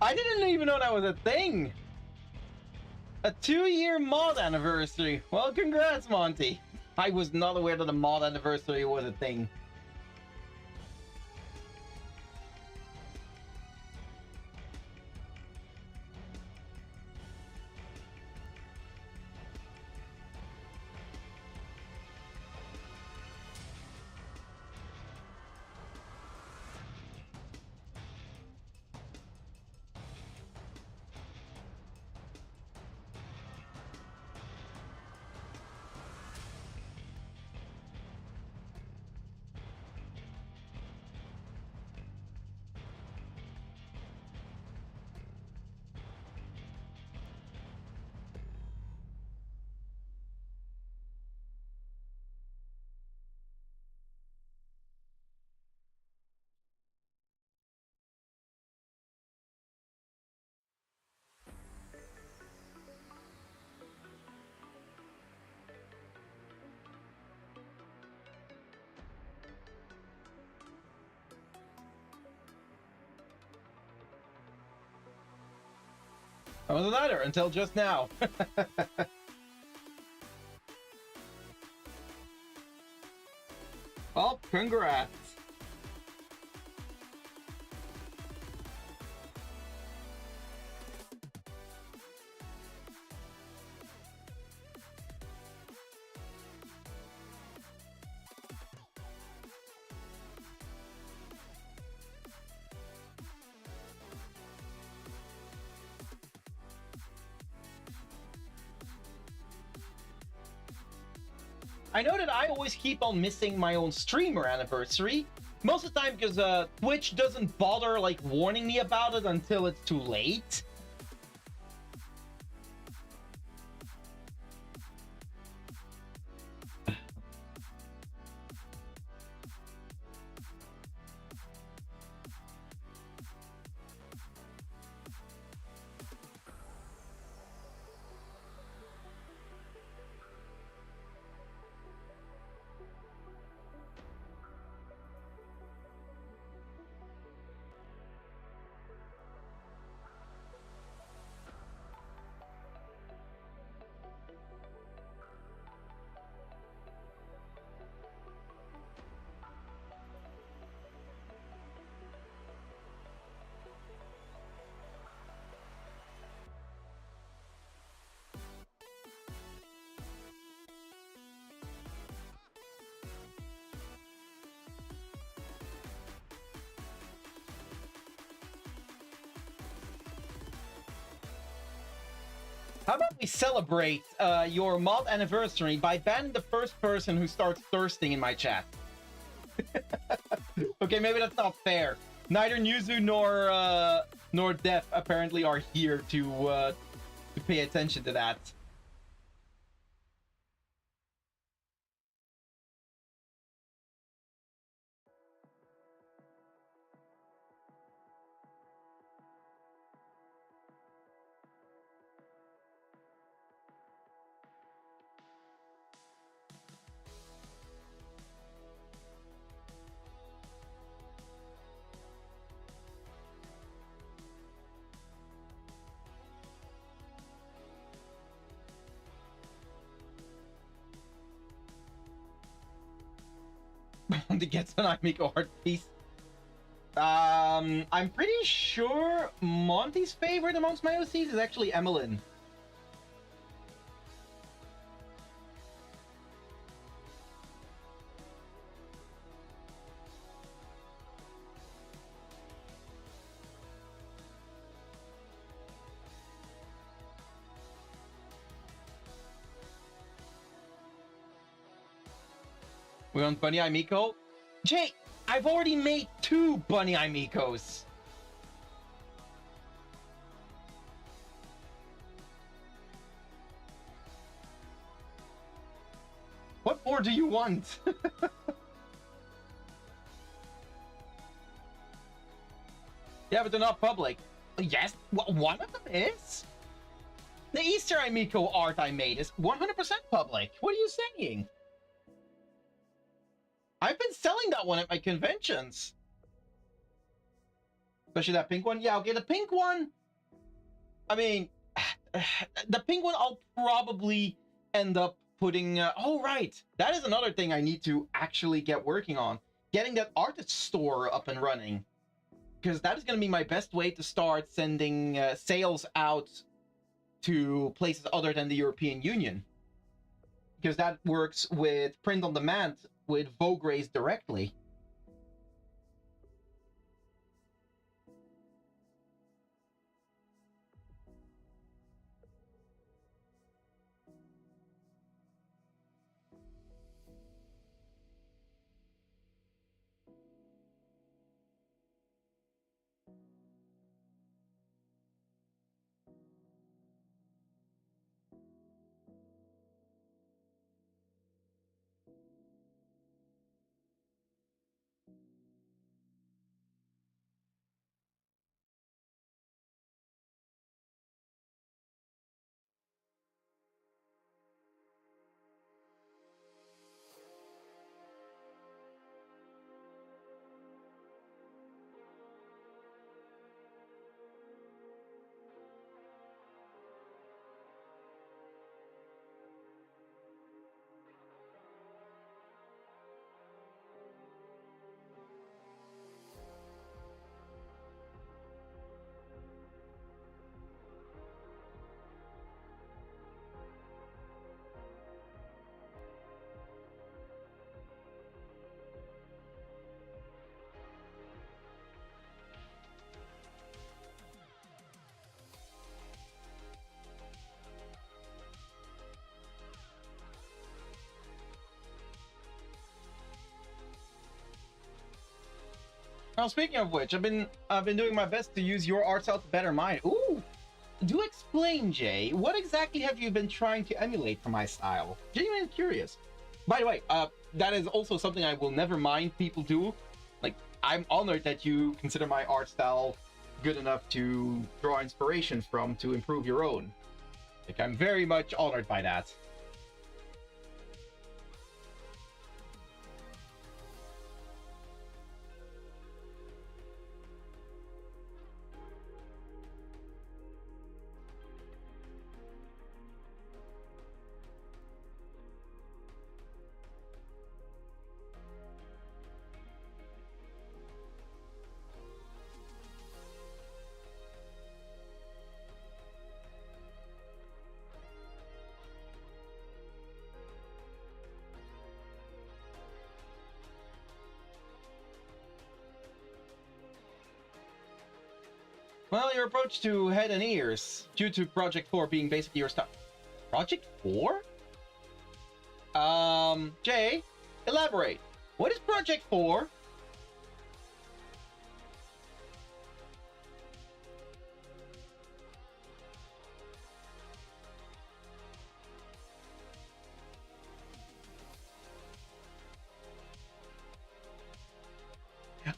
I didn't even know that was a thing. A 2-year mod anniversary. Well, congrats, Monty. I was not aware that a mod anniversary was a thing. I wasn't either until just now. Well, congrats. I know that I always keep on missing my own streamer anniversary. Most of the time because Twitch doesn't bother like warning me about it until it's too late. How about we celebrate your mod anniversary by banning the first person who starts thirsting in my chat? Okay, maybe that's not fair. Neither Yuzu nor Def apparently are here to pay attention to that. To get an Amico art piece. I'm pretty sure Monty's favorite amongst my OCs is actually Emmeline. We want Bunny Amico? Jay, I've already made 2 Bunny Amicos. What more do you want? Yeah, but they're not public. Yes, one of them is. The Easter Amico art I made is 100% public. What are you saying? I've been selling that one at my conventions. Especially that pink one. Yeah, okay, the pink one. I mean, the pink one I'll probably end up putting... oh, right. That is another thing I need to actually get working on. Getting that artist store up and running. Because that is going to be my best way to start sending sales out to places other than the European Union. Because that works with print on demand with Vogue Race directly. Now, speaking of which, I've been doing my best to use your art style to better mine. Ooh, do explain, Jay. What exactly have you been trying to emulate from my style? Genuinely curious. By the way, that is also something I will never mind people do. Like, I'm honored that you consider my art style good enough to draw inspiration from to improve your own. Like, I'm very much honored by that. Well, your approach to head and ears, due to Project 4 being basically your stuff. Project 4? Jay, elaborate. What is Project 4?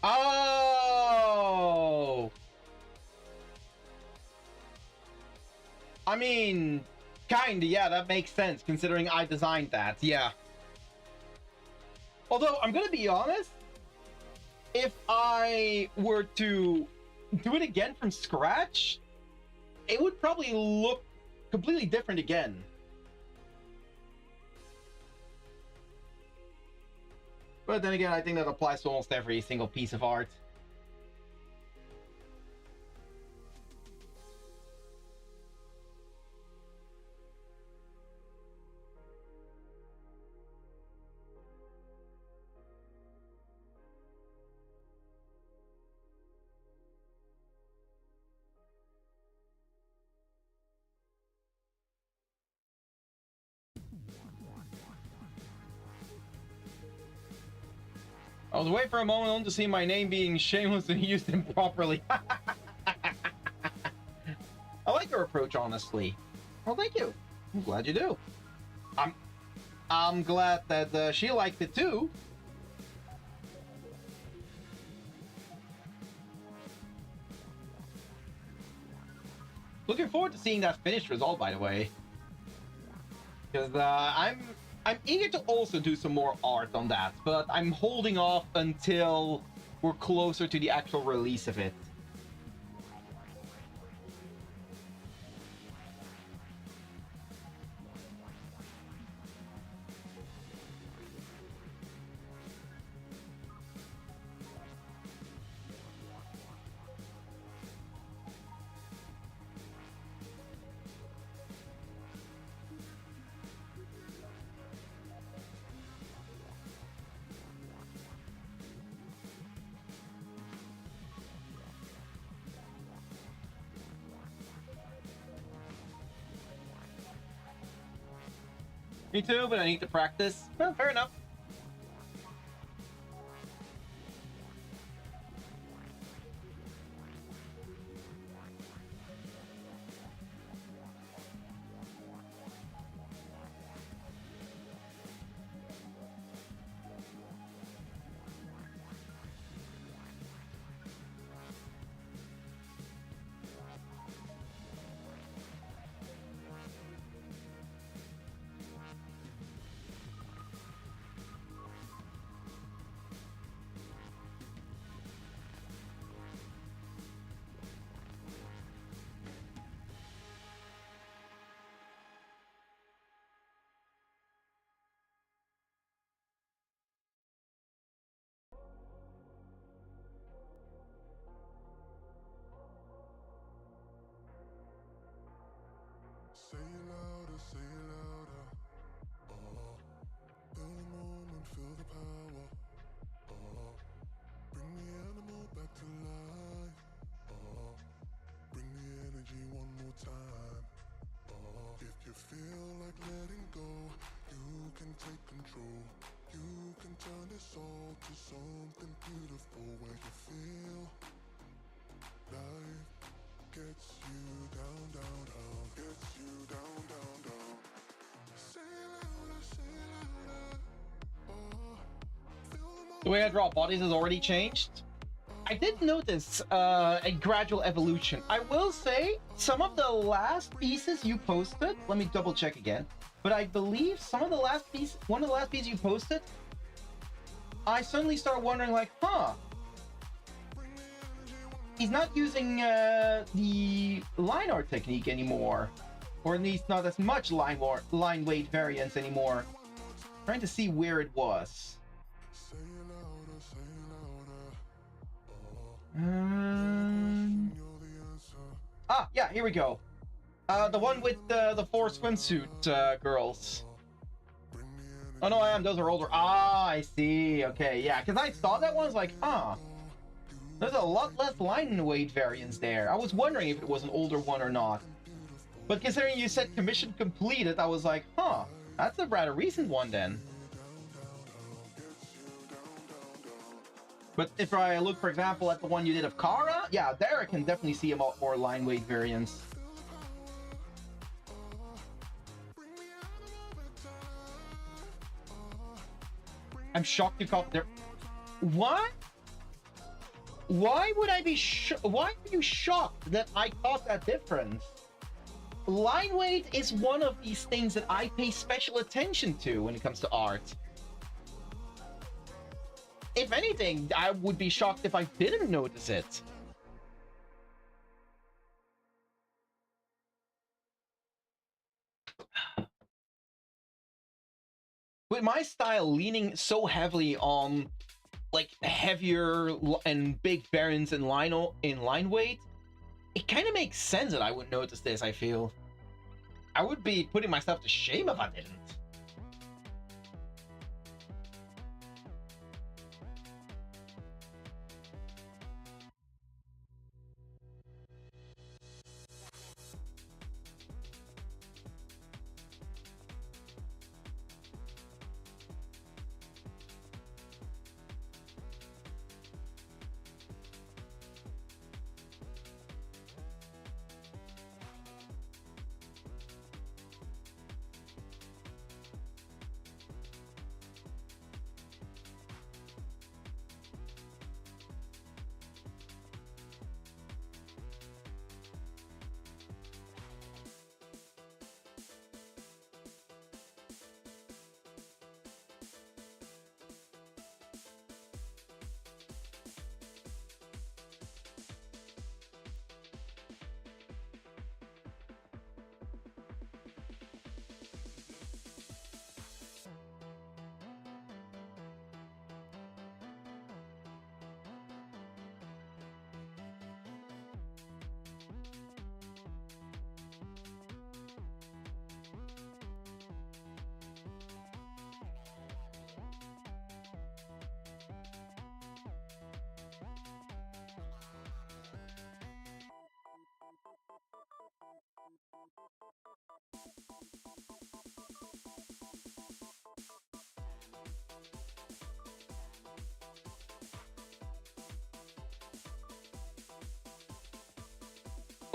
Oh! I mean, kinda, yeah, that makes sense, considering I designed that, yeah. Although, I'm gonna be honest, if I were to do it again from scratch, it would probably look completely different again. But then again, I think that applies to almost every single piece of art. I was waiting for a moment to see my name being shamelessly used improperly. I like your approach, honestly. Well, thank you. I'm glad you do. I'm glad that she liked it too. Looking forward to seeing that finished result, by the way. Because I'm eager to also do some more art on that, but I'm holding off until we're closer to the actual release of it. Me too, but I need to practice. Well, fair enough. Say it louder, say it louder. Feel the moment, feel the power. Bring the animal back to life. Bring the energy one more time. If you feel like letting go, you can take control. You can turn this all to something beautiful when you feel life gets you down, down, down, gets you down, down, down. Say louder, oh, feel the The way I draw bodies has already changed. I did notice a gradual evolution. I will say some of the last pieces you posted, let me double check again, but I believe one of the last pieces you posted, I suddenly start wondering like, he's not using the line art technique anymore, or at least not as much line weight variance anymore. Trying to see where it was. say it louder, say it louder. You're the answer. Yeah, here we go. The one with the 4 swimsuit girls. Bring the energy. Oh no, I am. Those are older. Ah, I see. Okay, yeah. Because I saw that one, I was like, there's a lot less line weight variance there. I was wondering if it was an older one or not. But considering you said commission completed, I was like, that's a rather recent one then. But if I look, for example, at the one you did of Kara, yeah, there I can definitely see a lot more line weight variance. I'm shocked you caught there. What? Why would I be why are you shocked that I caught that difference? Line weight is one of these things that I pay special attention to when it comes to art. If anything, I would be shocked if I didn't notice it. With my style leaning so heavily on like heavier and big variance in line weight, it kind of makes sense that I wouldn't notice this, I feel. I would be putting myself to shame if I didn't.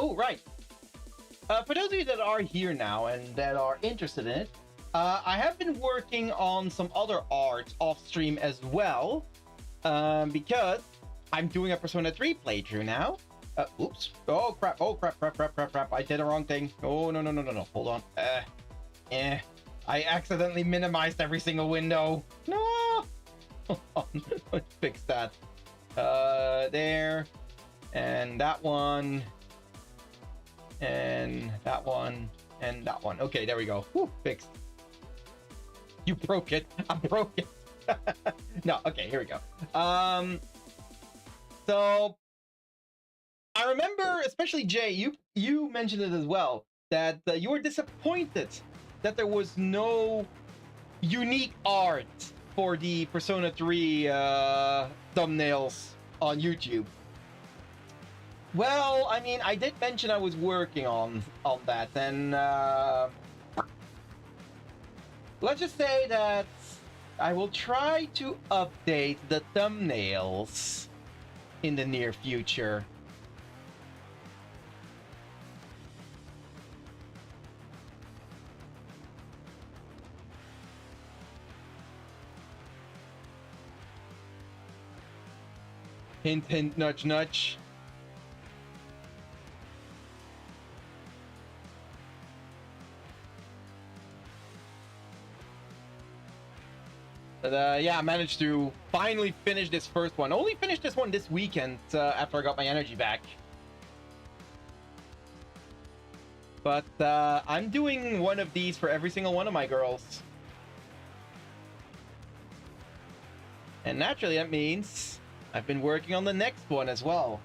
Oh, right. For those of you that are here now and that are interested in it, I have been working on some other art off stream as well, because I'm doing a Persona 3 playthrough now. Oops. Oh, crap. Oh, crap, crap, crap, crap, crap. I did the wrong thing. Oh, no, no, no, no, no. Hold on. I accidentally minimized every single window. No! Hold on. Let's fix that. There. And that one. And that one. And that one. Okay, there we go. Whew, fixed. You broke it. I broke it. No, okay, here we go. So I remember, especially Jay, you mentioned it as well, that you were disappointed that there was no unique art for the Persona 3 thumbnails on YouTube. Well, I mean, I did mention I was working on that, and let's just say that I will try to update the thumbnails in the near future. Hint, hint, nudge, nudge. But yeah, I managed to finally finish this first one. Only finished this one this weekend after I got my energy back. But I'm doing one of these for every single one of my girls. And naturally, that means I've been working on the next one as well.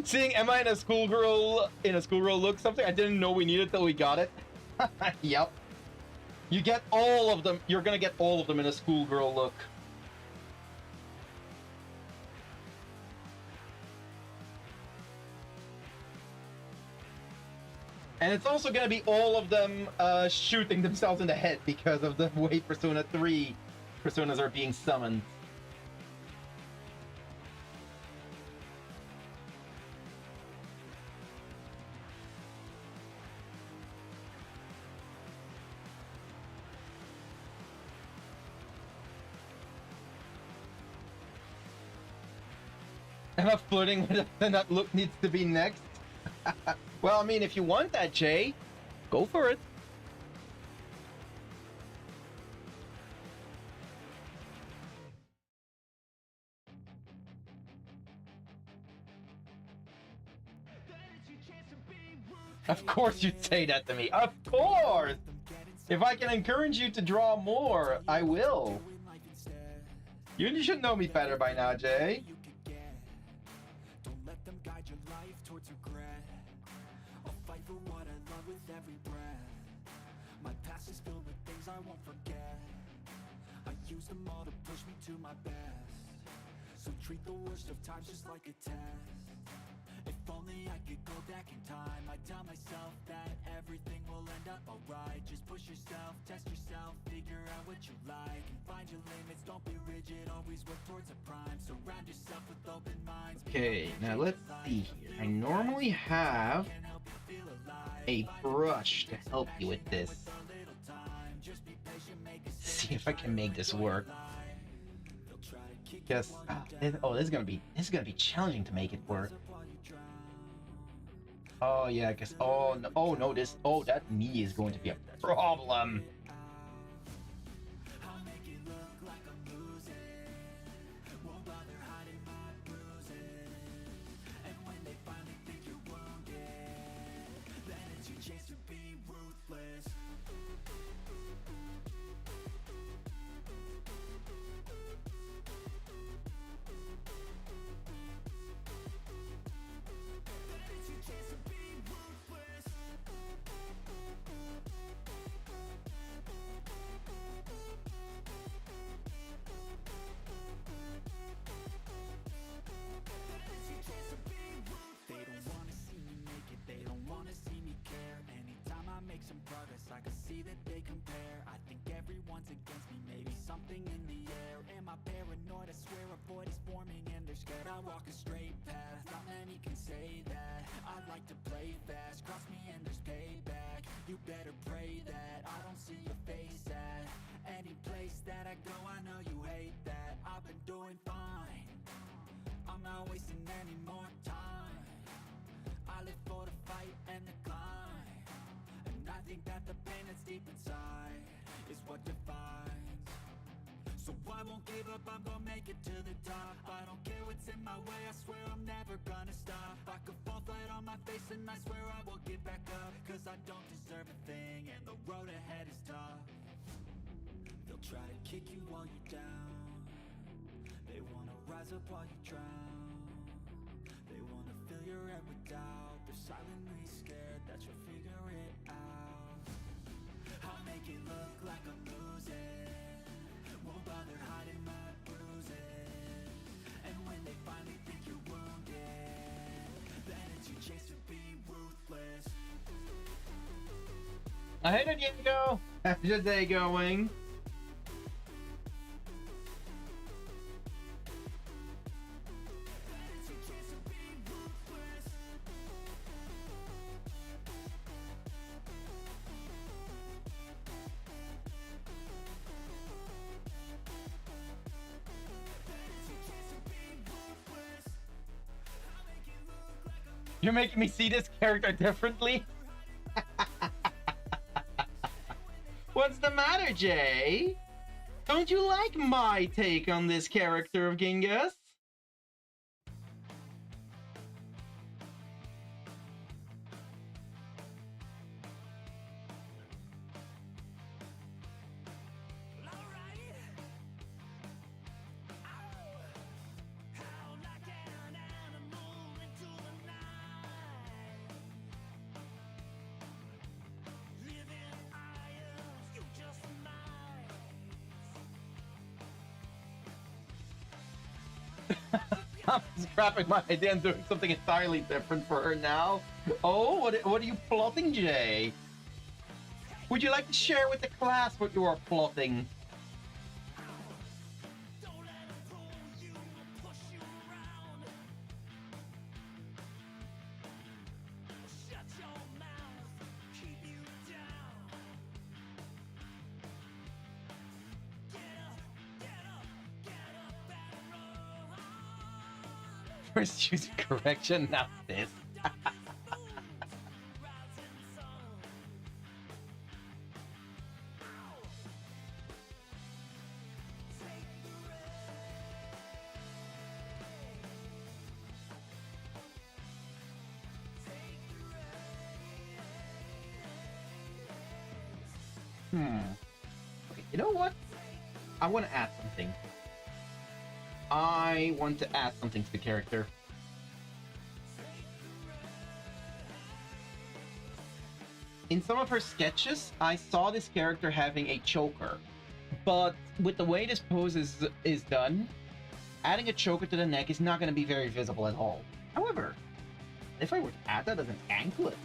Seeing Emma in a schoolgirl look, something I didn't know we needed till we got it. Yep. You get all of them. You're gonna get all of them in a schoolgirl look. And it's also gonna be all of them shooting themselves in the head because of the way Persona 3 personas are being summoned. Am I flirting with it? Then that look needs to be next. Well, I mean, if you want that, Jay, go for it. Of course you'd say that to me. Of course! If I can encourage you to draw more, I will. You should know me better by now, Jay. I won't forget. I use them all to push me to my best. So treat the worst of times just like a test. If only I could go back in time, I'd tell myself that everything will end up alright. Just push yourself, test yourself, figure out what you like, and find your limits, don't be rigid, always work towards a prime. Surround yourself with open minds. Okay, now let's see here. I normally have a brush to help you with this. See if I can make this work. Yes. Oh, this is gonna be challenging to make it work. Oh yeah, I guess. Oh no. Oh no. That knee is going to be a problem. I can see that they compare. I think everyone's against me, maybe something in the air. Am I paranoid? I swear a void is forming and they're scared. I walk a straight path, not many can say that. I like to play fast, cross me and there's payback. You better pray that I don't see your face at any place that I go. I know you hate that. I've been doing fine, I'm not wasting any more time. I live for the fight and the climb. I think that the pain that's deep inside is what defines. So I won't give up, I'm gonna make it to the top. I don't care what's in my way, I swear I'm never gonna stop. I could fall flat on my face and I swear I will get back up. Cause I don't deserve a thing and the road ahead is tough. They'll try to kick you while you're down. They wanna rise up while you drown. They wanna fill your head with doubt. They're silently scared that you'll figure it out. I'll make it look like I'm losing. Won't bother hiding my bruises. Hey there, Diego. How's your day going? You're making me see this character differently? What's the matter, Jay? Don't you like my take on this character of Genghis? I'm scrapping my idea and doing something entirely different for her now. Oh, what are you plotting, Jay? Would you like to share with the class what you are plotting? First use correction, now this. Okay, you know what? I want to add something. I want to add something to the character. In some of her sketches, I saw this character having a choker. But with the way this pose is done, adding a choker to the neck is not going to be very visible at all. However, if I were to add that as an anklet,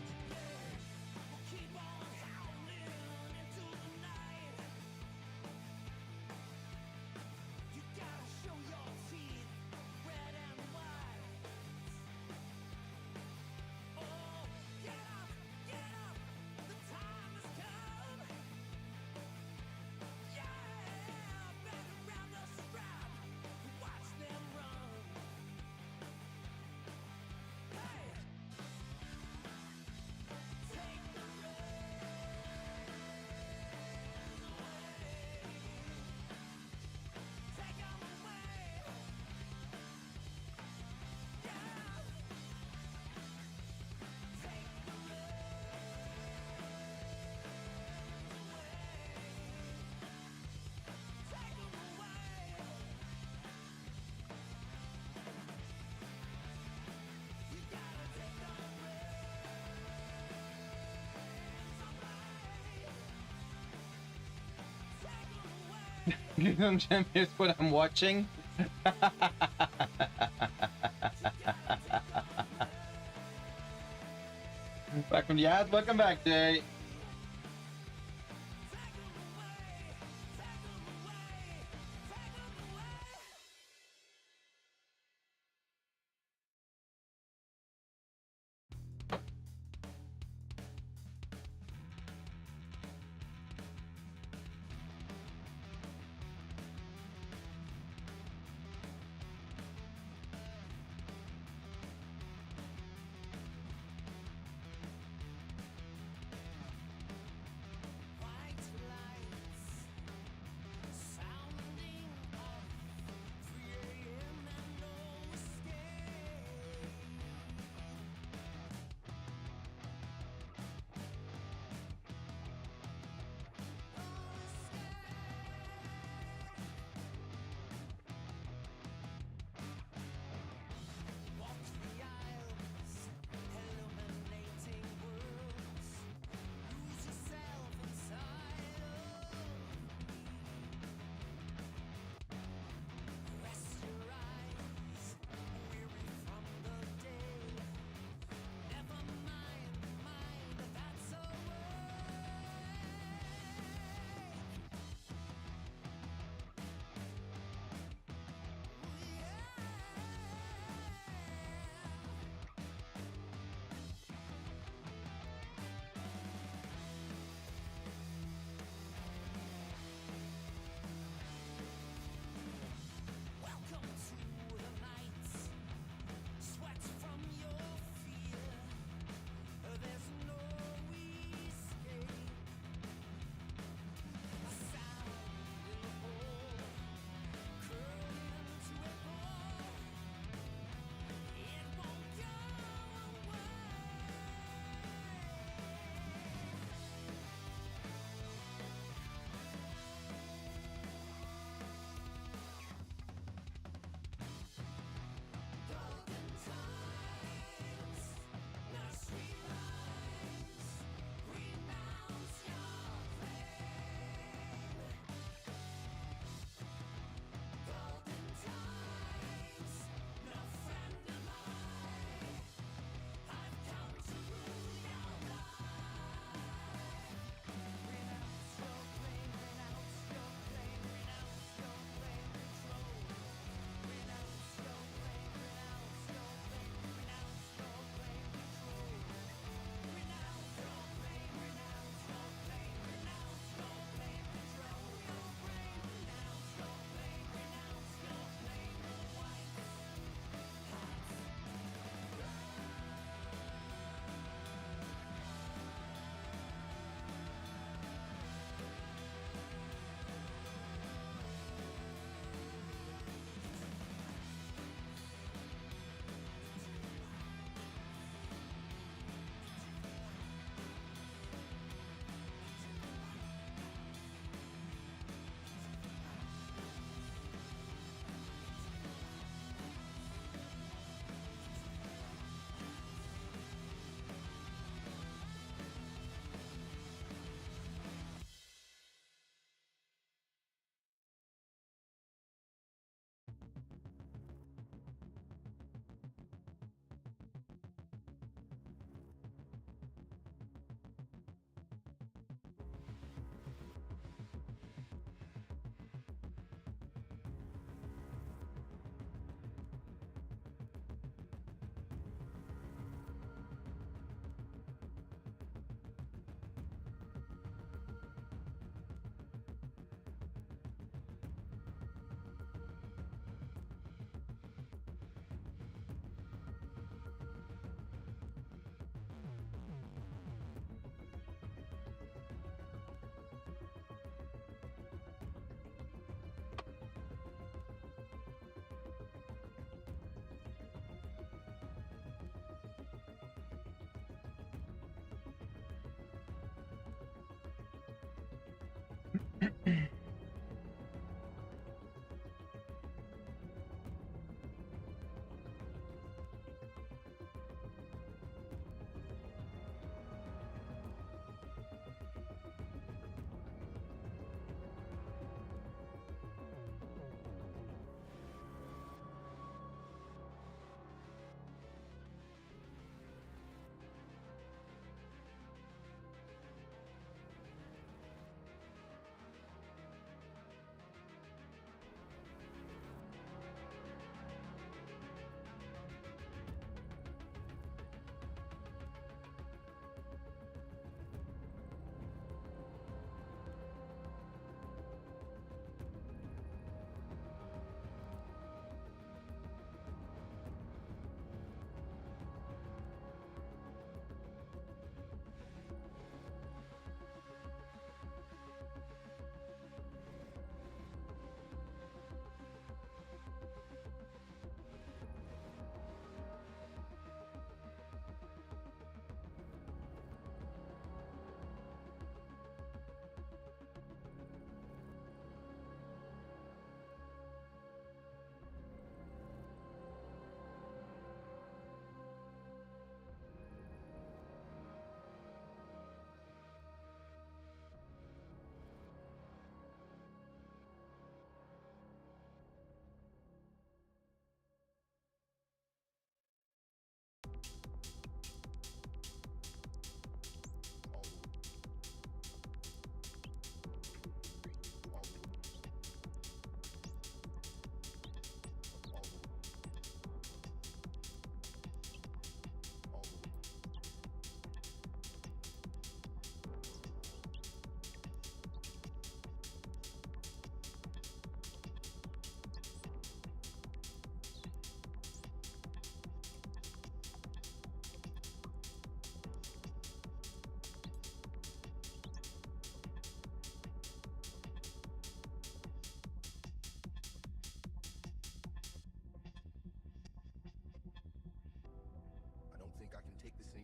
here's what I'm watching. Back from the ad. Welcome back, Jay.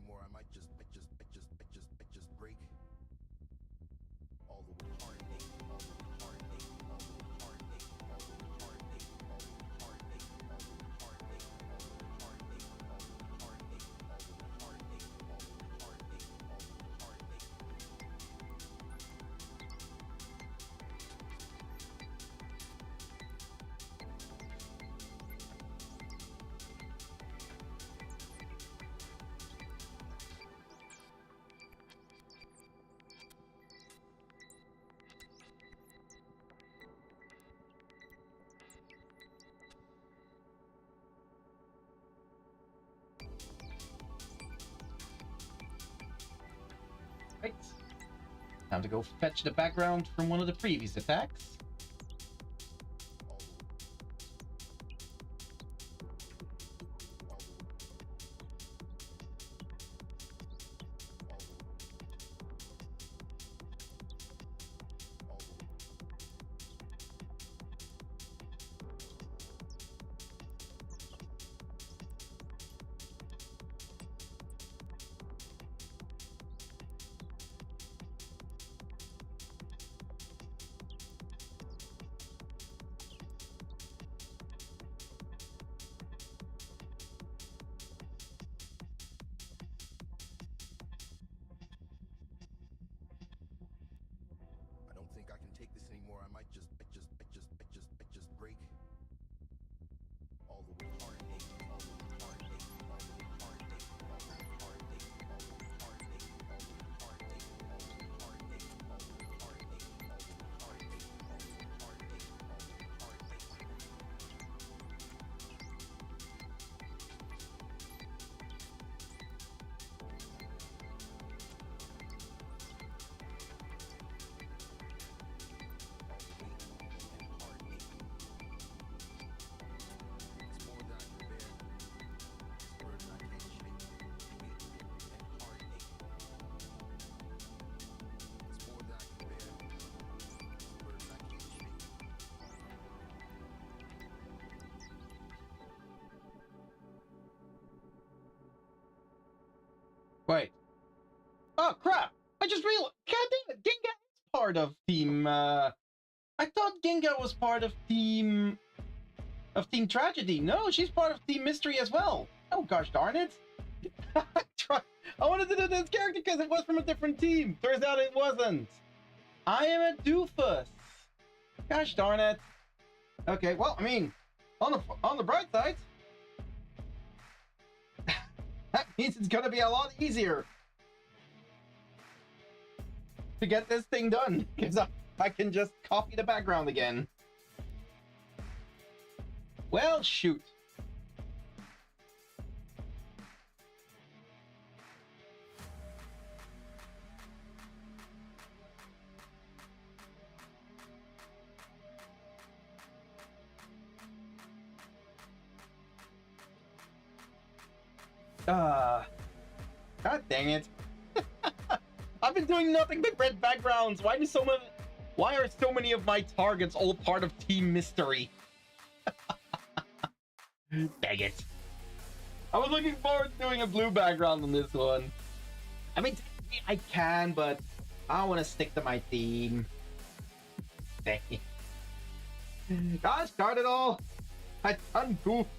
anymore, I might just break all the heartache, all the heartache, all the heartache, all the heartache, all the heartache, all the heartache, all the heartache, all the heartache, all the heartache, all the heartache, all the heartache. Right. Time to go fetch the background from one of the previous attacks. I don't think I can take this anymore. I might just break all the heartache, all the heartache, all the heartache, all the heartache, all the heartache, all the heartache, all the heartache, all the heartache, all the heartache, all the heartache, all the heartache. Wait. Oh crap! I just realized. God damn it! Genga is part of Team. I thought Genga was part of Team Tragedy. No, she's part of Team Mystery as well. Oh gosh darn it! I wanted to do this character because it was from a different team. Turns out it wasn't. I am a doofus. Gosh darn it. Okay, well, I mean, on the bright side, that means it's gonna be a lot easier to get this thing done because I can just copy the background again. Well, shoot. God dang it. I've been doing nothing but red backgrounds. Why are so many of my targets all part of Team Mystery? Dang it. I was looking forward to doing a blue background on this one. I mean, I can, but I want to stick to my theme. Dang it. Gosh darn it all. I done goofed.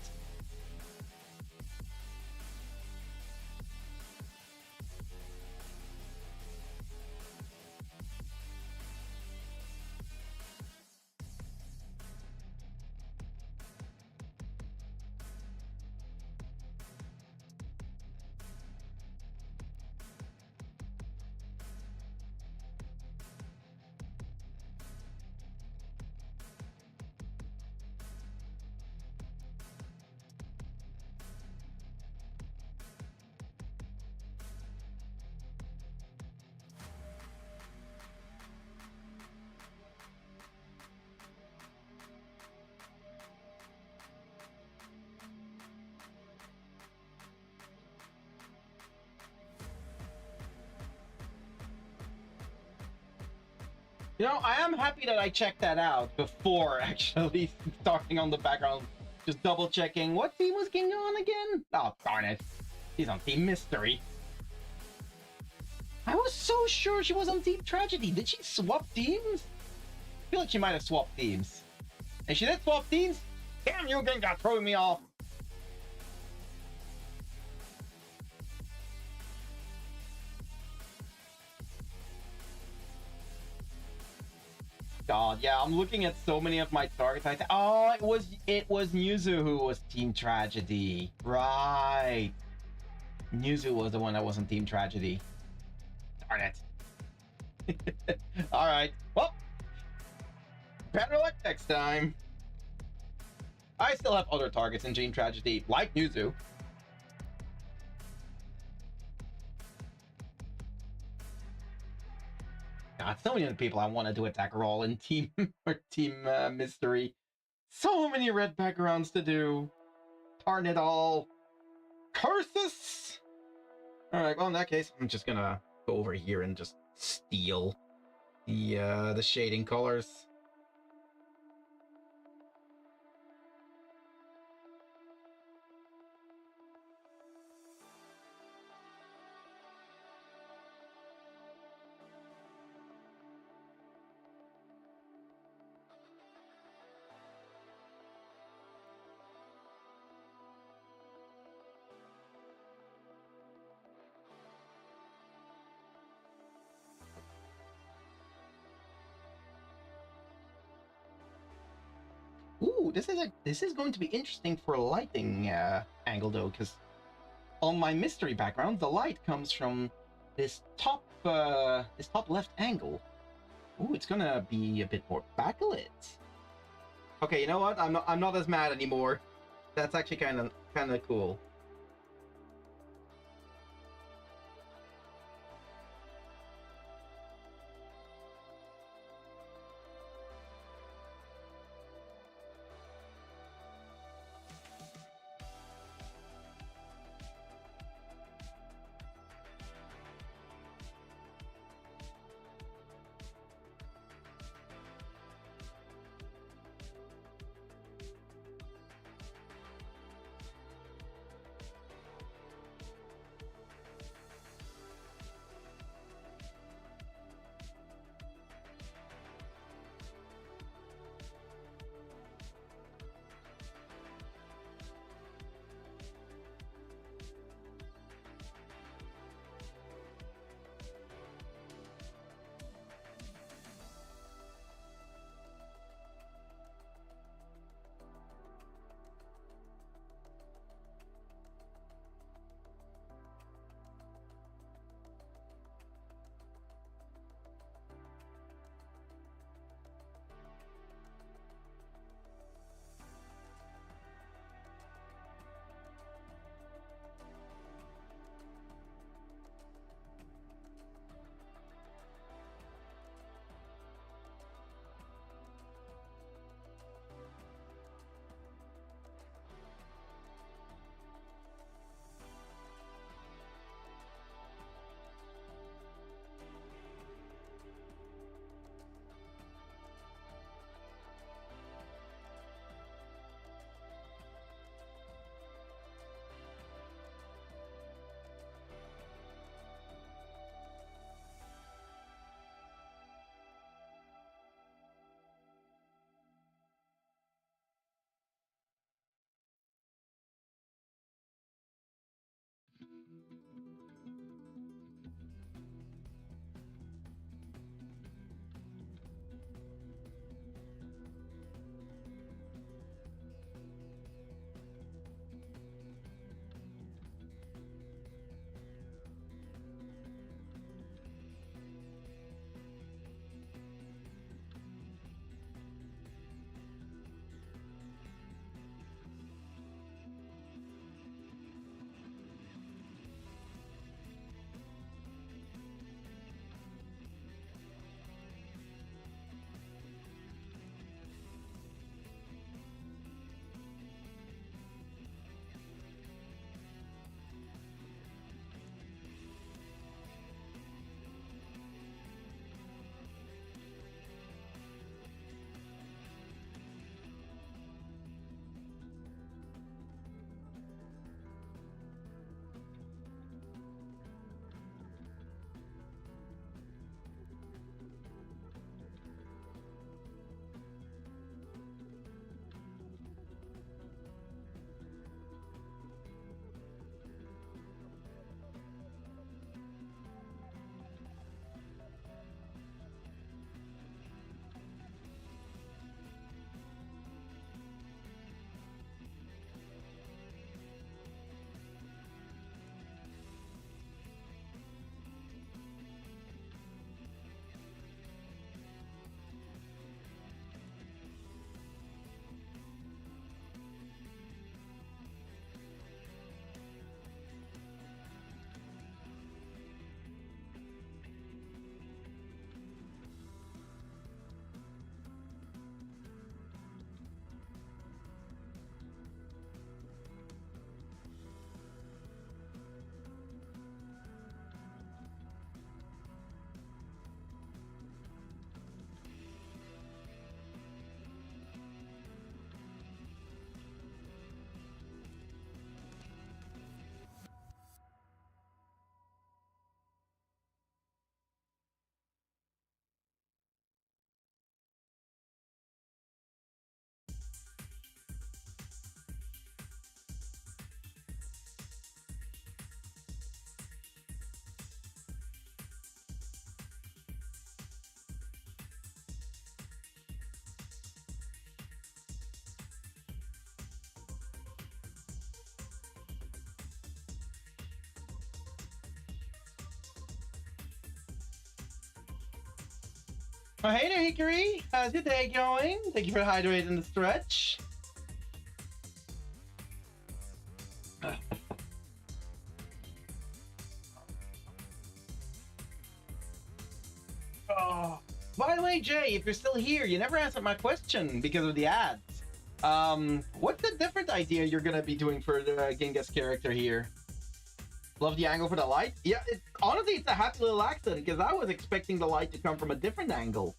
You know, I am happy that I checked that out before actually starting on the background. Just double checking. What team was King on again? Oh, darn it. He's on Team Mystery. I was so sure she was on Team Tragedy. Did she swap teams? I feel like she might have swapped teams. And she did swap teams? Damn you, Gengar, throwing me off. God, yeah, I'm looking at so many of my targets. Oh, it was Yuzu who was Team Tragedy. Right. Yuzu was the one that wasn't Team Tragedy. Darn it. Alright. Well, better luck next time. I still have other targets in Team Tragedy, like Yuzu. God, so many other people I want to do attack roll in Team or Team Mystery. So many red backgrounds to do. Darn it all. Curses! Alright, well in that case, I'm just gonna go over here and just steal the shading colors. Ooh, this is going to be interesting for a lighting angle though, because on my mystery background, the light comes from this top left angle. Ooh, it's gonna be a bit more backlit. Okay, you know what? I'm not as mad anymore. That's actually kind of cool. Oh, hey there, Hickory. How's your day going? Thank you for hydrating the stretch. Oh. By the way, Jay, if you're still here, you never answered my question because of the ads. What's the different idea you're gonna be doing for the Genghis character here? Love the angle for the light. Yeah, honestly, it's a happy little accident because I was expecting the light to come from a different angle.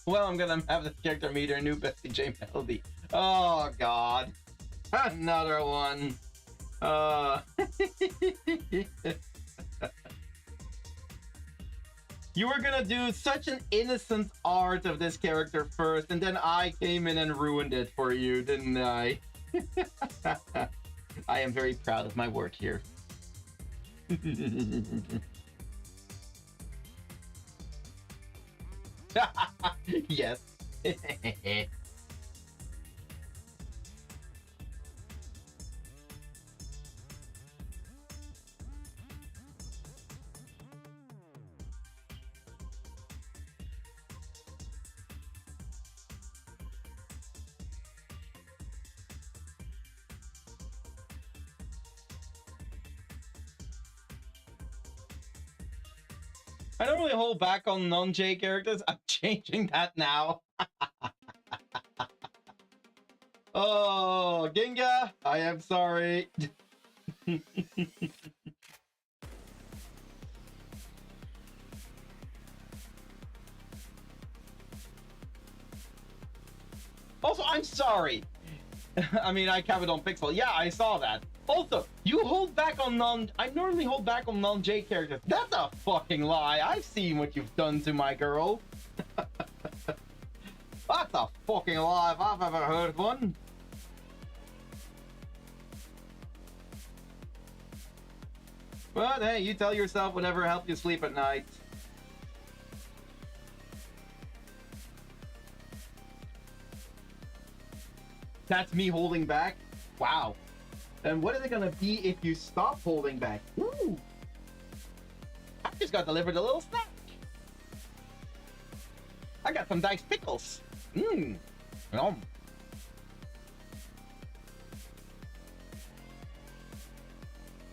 Well, I'm gonna have this character meet her new bestie, J Melody. Oh God, another one. You were gonna do such an innocent art of this character first, and then I came in and ruined it for you, didn't I? I am very proud of my work here. Yes. I don't really hold back on non-J characters. I'm changing that now. Oh, Ginga, I am sorry. Also, I'm sorry. I mean, I covered on Pixel. Yeah, I saw that. Also, you hold back on I normally hold back on non-J characters. That's a fucking lie. I've seen what you've done to my girl. That's a fucking lie if I've ever heard one. But hey, you tell yourself whatever helps you sleep at night. That's me holding back? Wow. And what is it gonna be if you stop holding back? Ooh. I just got delivered a little snack. I got some diced pickles. Mmm. Yum.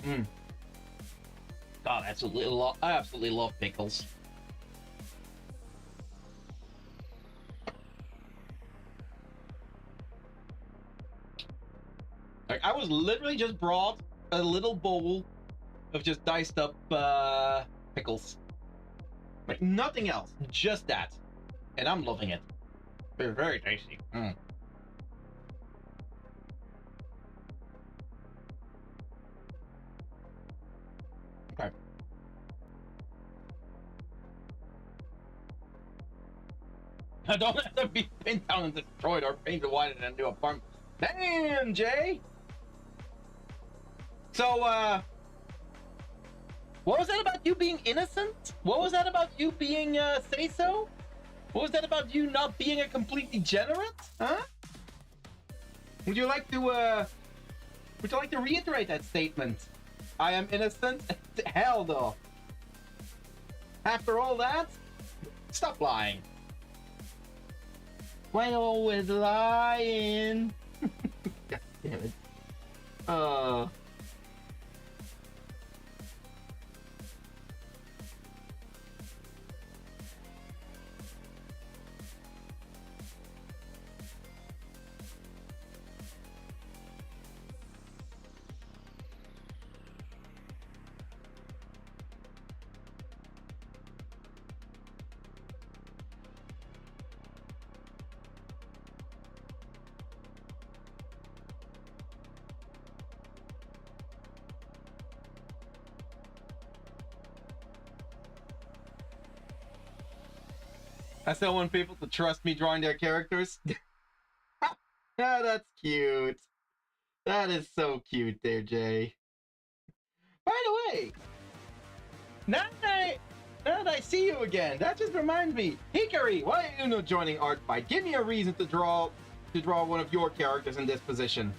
Mmm. God, I absolutely love pickles. Like, I was literally just brought a little bowl of just diced up pickles. Like, nothing else, just that. And I'm loving it. They're very tasty. Mm. Okay. I don't have to be pinned down and destroyed or painted white in a new apartment. Damn, Jay! So, what was that about you being innocent? What was that about you being, say-so? What was that about you not being a complete degenerate? Huh? Would you like to reiterate that statement? I am innocent? Hell no. After all that, stop lying. Why always lying? God damn it. I still want people to trust me drawing their characters. Ah, that's cute. That is so cute there, Jay. By the way, now that I see you again, that just reminds me. Hikari, why are you not joining ArtFight? Give me a reason to draw one of your characters in this position.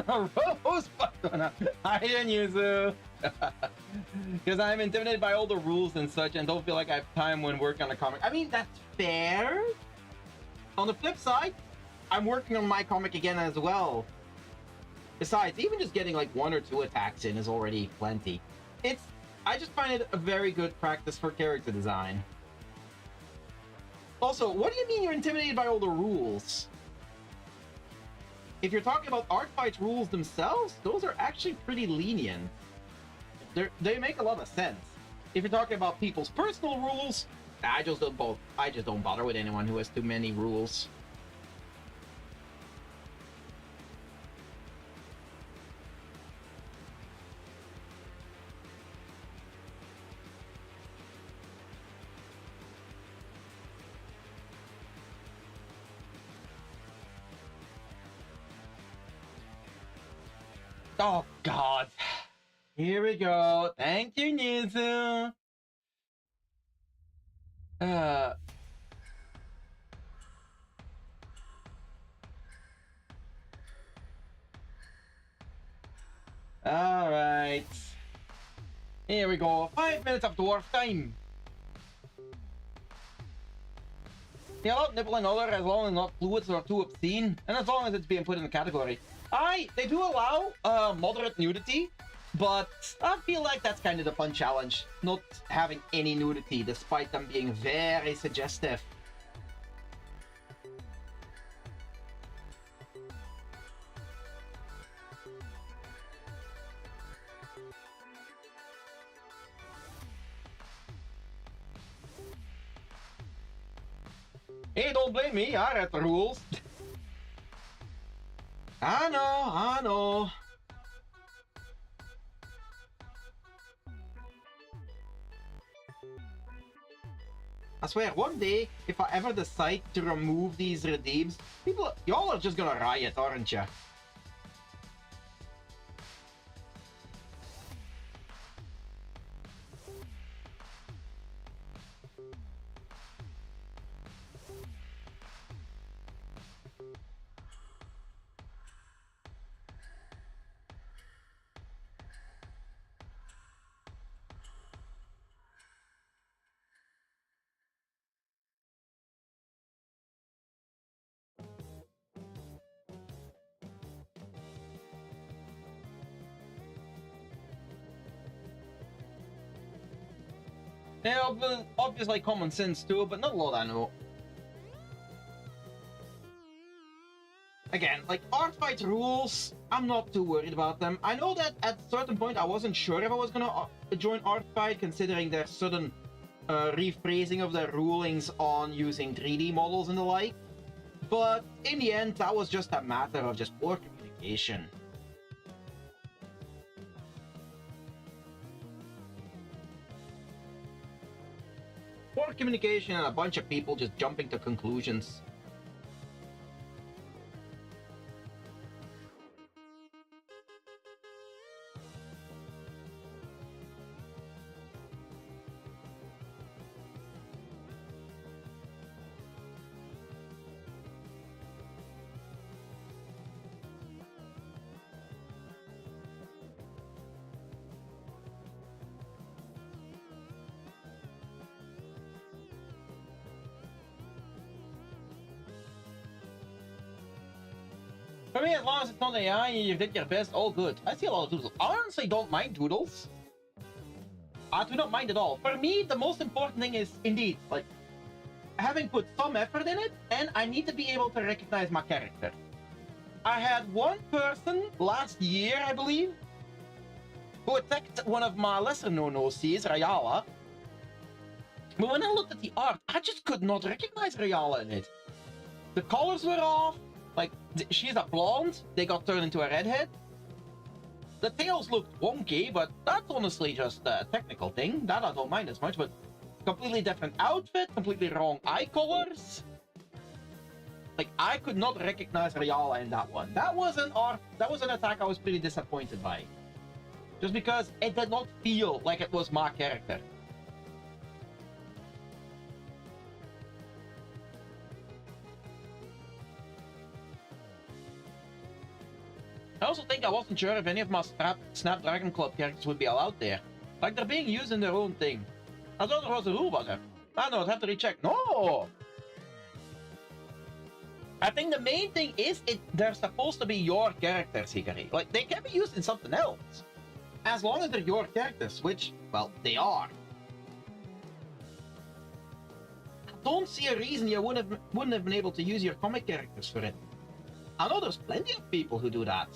Rose Bakuna. Hi, Yuzu. Because I'm intimidated by all the rules and such and don't feel like I have time when working on a comic. I mean, that's fair. On the flip side, I'm working on my comic again as well. Besides, even just getting like 1 or 2 attacks in is already plenty. I just find it a very good practice for character design. Also, what do you mean you're intimidated by all the rules? If you're talking about ArtFight's rules themselves, those are actually pretty lenient. They make a lot of sense. If you're talking about people's personal rules, I just don't bother with anyone who has too many rules. Oh God. Here we go. Thank you, Nizu. All right. Here we go. 5 minutes of dwarf time. They allow nipple and other as long as not fluids or too obscene, and as long as it's being put in the category. They do allow moderate nudity, but I feel like that's kind of the fun challenge, not having any nudity despite them being very suggestive. Hey, don't blame me, I read the rules. I know. I swear, one day, if I ever decide to remove these redeems, y'all are just gonna riot, aren't ya? Yeah, obviously common sense too, but not a lot I know. Again, like ArtFight rules, I'm not too worried about them. I know that at a certain point I wasn't sure if I was gonna join ArtFight, considering their sudden rephrasing of their rulings on using 3D models and the like. But in the end, that was just a matter of just poor communication. Poor communication and a bunch of people just jumping to conclusions. For me, as long as it's not AI and you did your best, all good. I see a lot of doodles. I honestly don't mind doodles. I do not mind at all. For me, the most important thing is, indeed, like, having put some effort in it, and I need to be able to recognize my character. I had one person last year, I believe, who attacked one of my lesser-known OCs, Rayala. But when I looked at the art, I just could not recognize Rayala in it. The colors were off. Like, she's a blonde. They got turned into a redhead. The tails looked wonky, but that's honestly just a technical thing. That I don't mind as much, but completely different outfit, completely wrong eye colors. Like, I could not recognize Rayala in that one. That was an attack I was pretty disappointed by. Just because it did not feel like it was my character. I also think I wasn't sure if any of my Snapdragon Club characters would be allowed there. Like, they're being used in their own thing. I thought there was a rule about it. I know, I'd have to recheck. No! I think the main thing is they're supposed to be your characters, Hikari. Like, they can be used in something else. As long as they're your characters, which, well, they are. I don't see a reason you wouldn't have been able to use your comic characters for it. I know there's plenty of people who do that.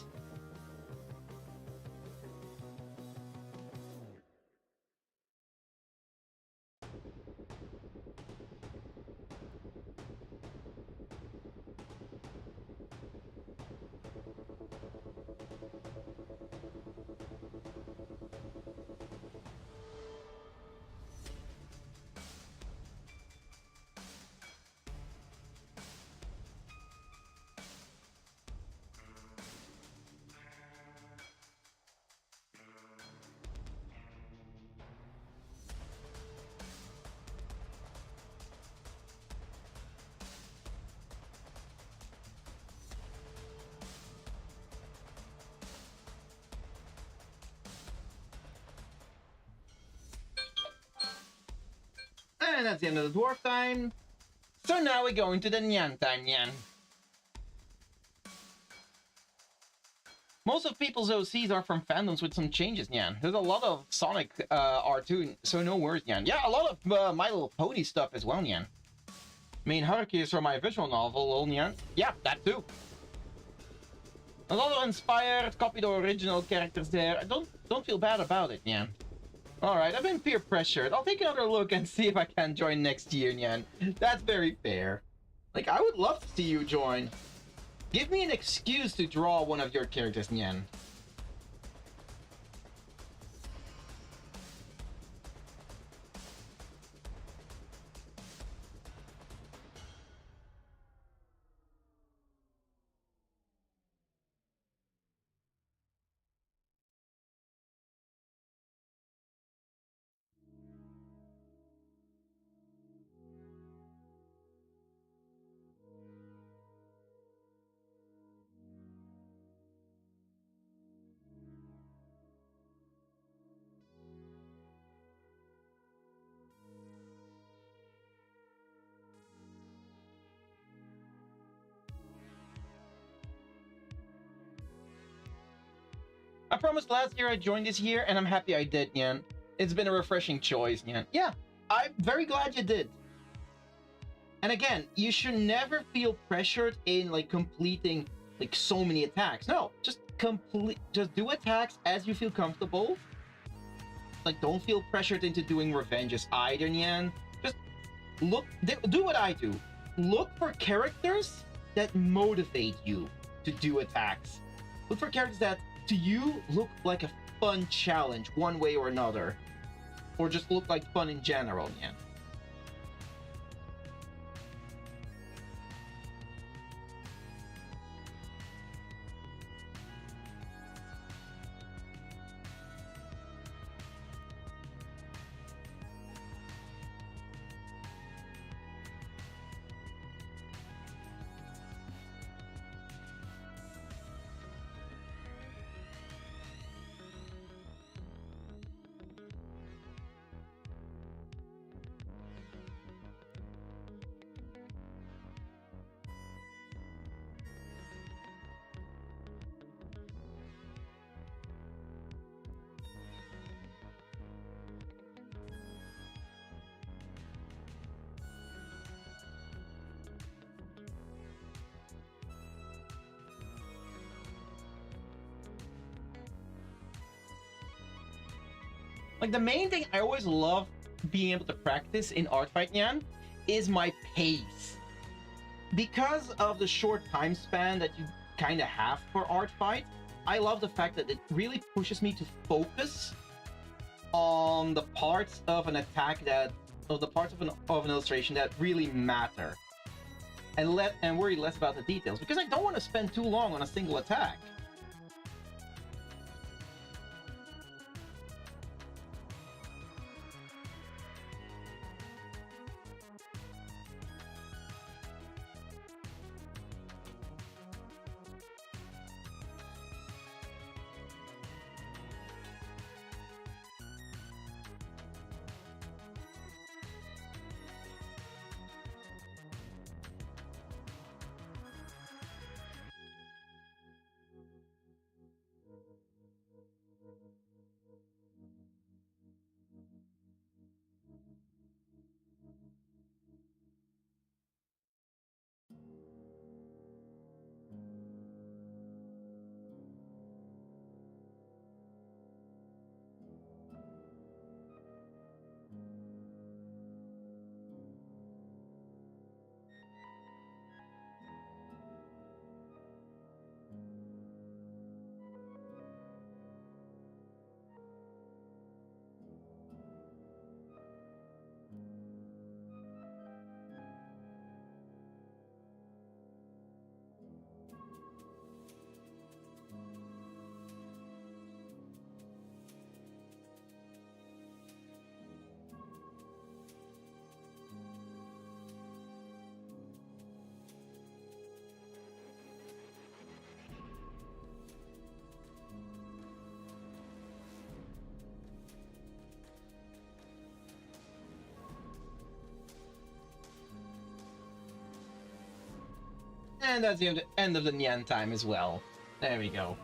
And that's the end of the dwarf time. So now we go into the Nyan time, Nyan. Most of people's OCs are from fandoms with some changes, Nyan. There's a lot of Sonic R2, so no worries, Nyan. Yeah, a lot of My Little Pony stuff as well, Nyan. I mean, Haruki is from my visual novel, Nyan. Yeah, that too. A lot of inspired, copied original characters there. I don't feel bad about it, Nyan. Alright, I've been peer pressured. I'll take another look and see if I can join next year, Nyan. That's very fair. Like, I would love to see you join. Give me an excuse to draw one of your characters, Nyan. I promised last year I'd join this year, and I'm happy I did, Nyan. It's been a refreshing choice, Nyan. Yeah, I'm very glad you did. And again, you should never feel pressured in, like, completing, like, so many attacks. No, just do attacks as you feel comfortable. Like, don't feel pressured into doing revenges either, Nyan. Just do what I do. Look for characters that motivate you to do attacks. Look for characters that, to you, look like a fun challenge one way or another. Or just look like fun in general, Nyan. Like, the main thing I always love being able to practice in ArtFight, Nyan, is my pace. Because of the short time span that you kind of have for ArtFight, I love the fact that it really pushes me to focus on the parts of an attack that, or the parts of an illustration that really matter, and worry less about the details, because I don't want to spend too long on a single attack. And that's the end of the Nyan time as well. There we go.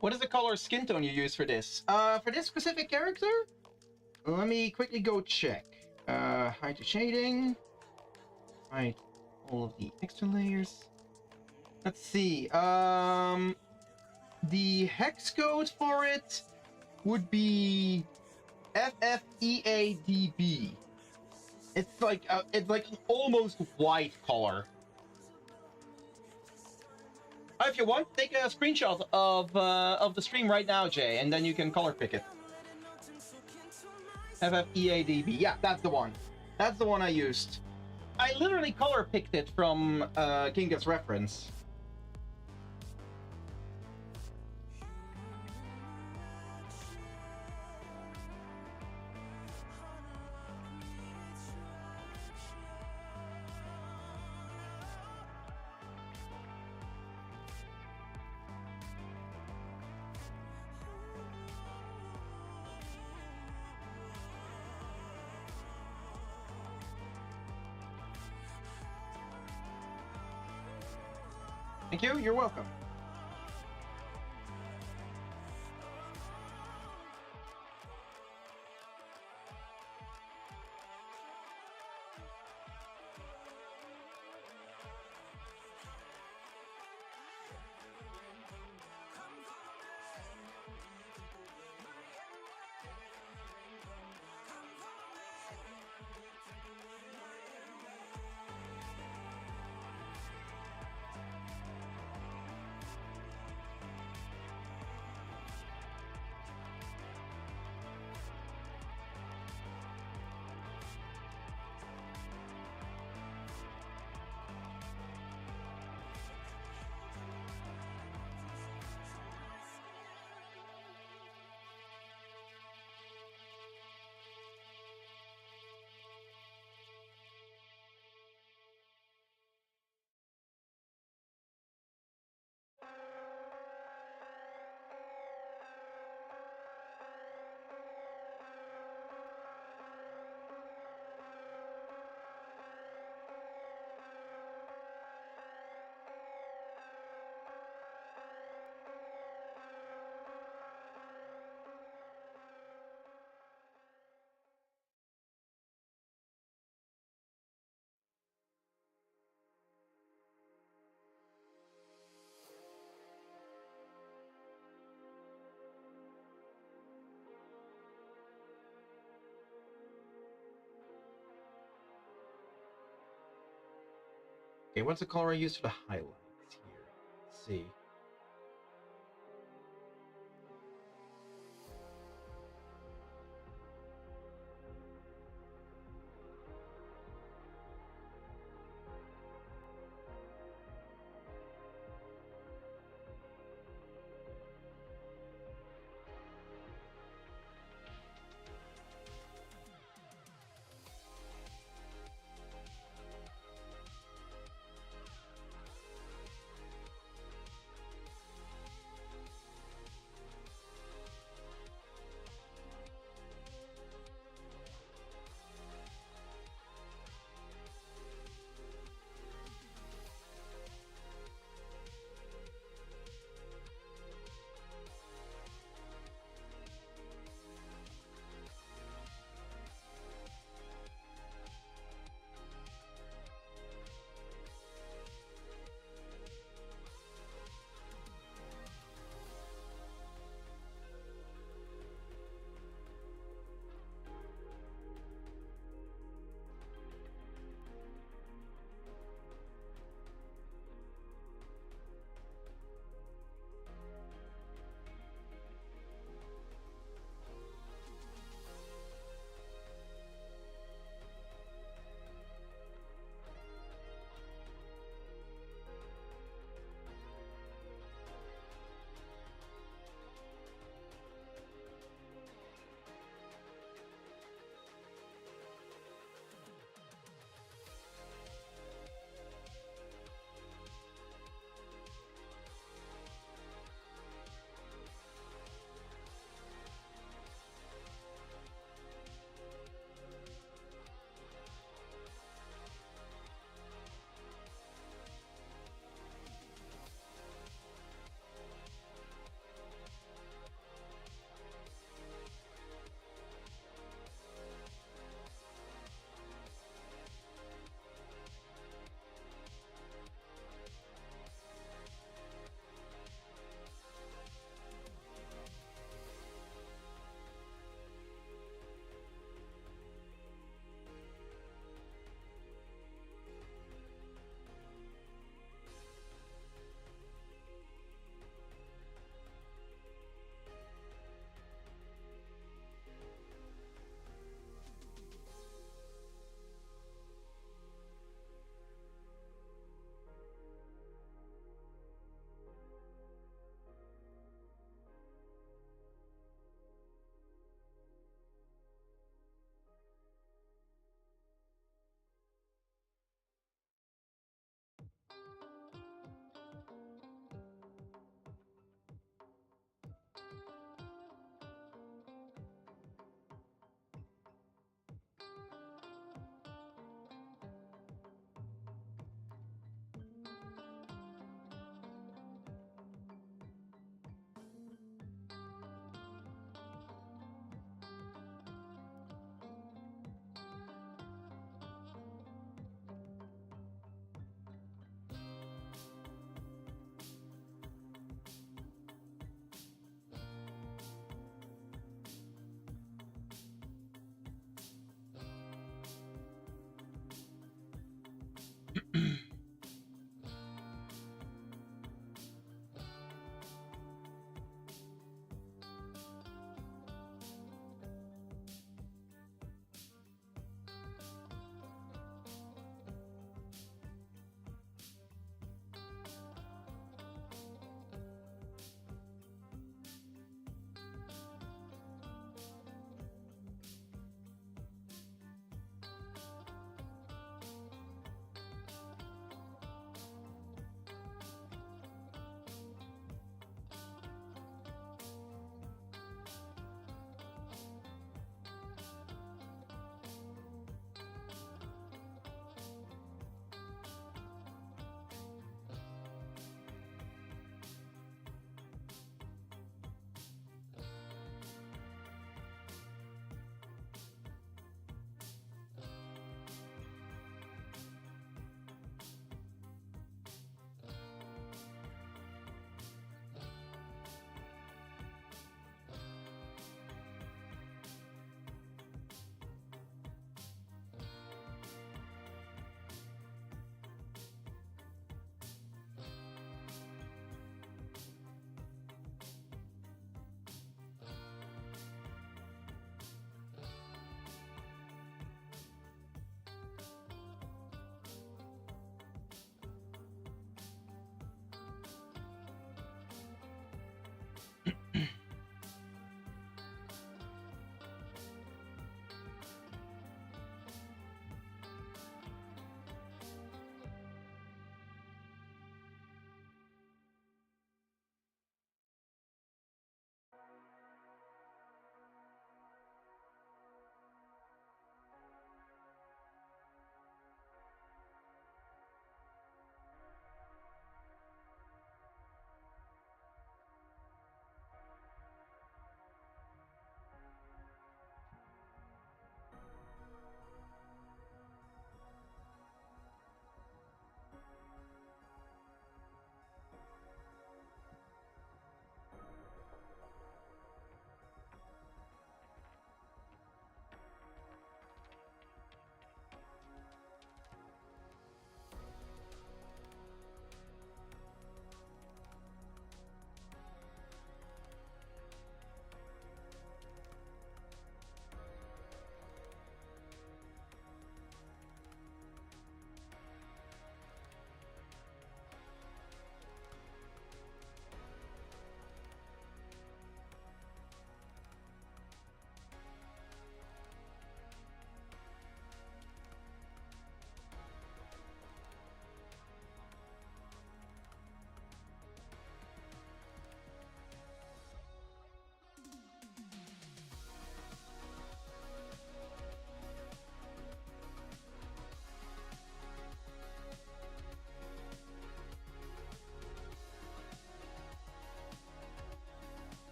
What is the color skin tone you use for this? For this specific character? Let me quickly go check. Hide the shading. Hide all of the extra layers. Let's see. The hex code for it would be FFEADB. It's like an almost white color. If you want, take a screenshot of the stream right now, Jay, and then you can color pick it. FFEADB. Yeah, that's the one. That's the one I used. I literally color picked it from Kinga's reference. Thank you, you're welcome. Okay, what's the color I use for the highlights here? Let's see.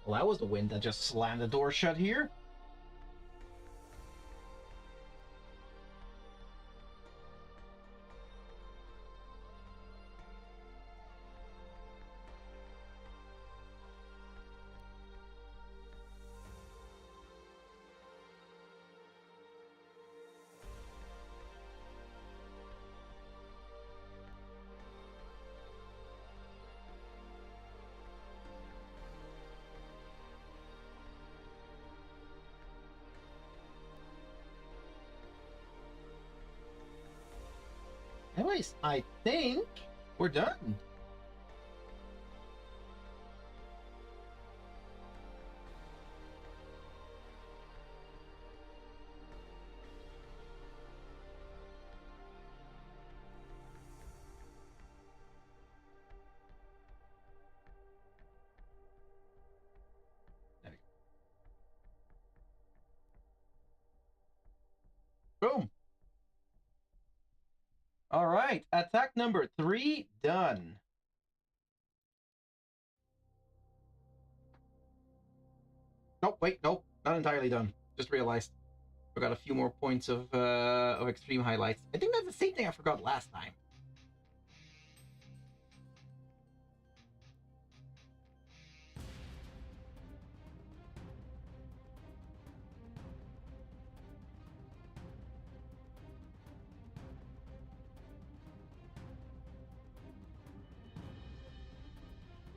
Well, that was the wind that just slammed the door shut here. Anyways, I think we're done. Boom. All right, attack number 3 done. Nope, wait, nope, not entirely done. Just realized forgot a few more points of extreme highlights. I think that's the same thing I forgot last time.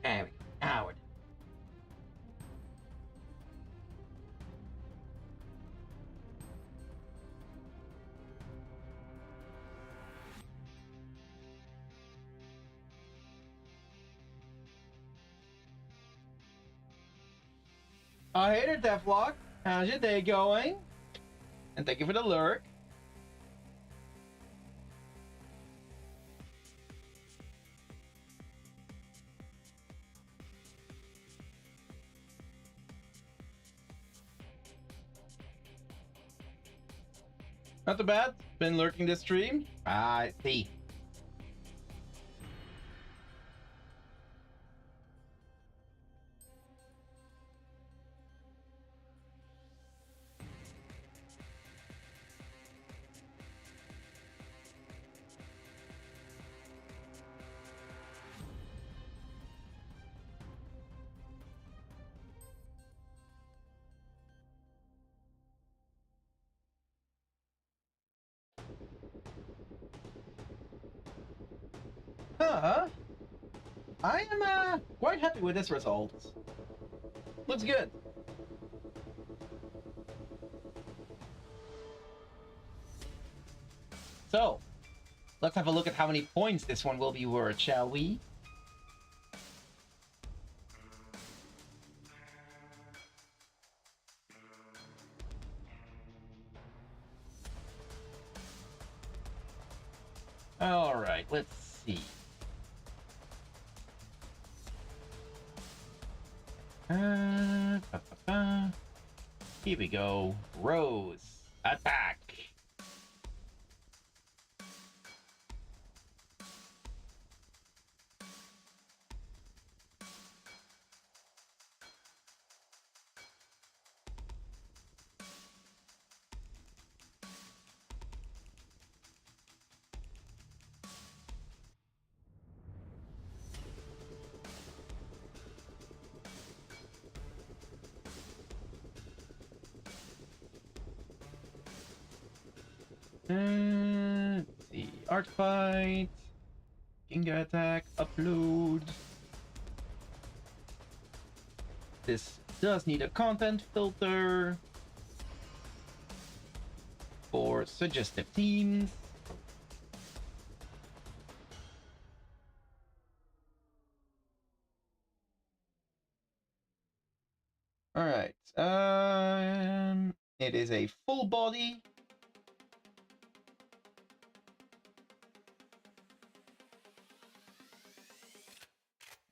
There we go. Now we're done. Hey there, Devlock. How's your day going? And thank you for the lurk. Not too bad. Been lurking this stream. I see. I am quite happy with this result. Looks good. So, let's have a look at how many points this one will be worth, shall we? All right, let's see. Here we go. Rose, attack. Let's see. ArtFight. Ginga attack. Upload. This does need a content filter for suggestive themes. All right. It is a full body.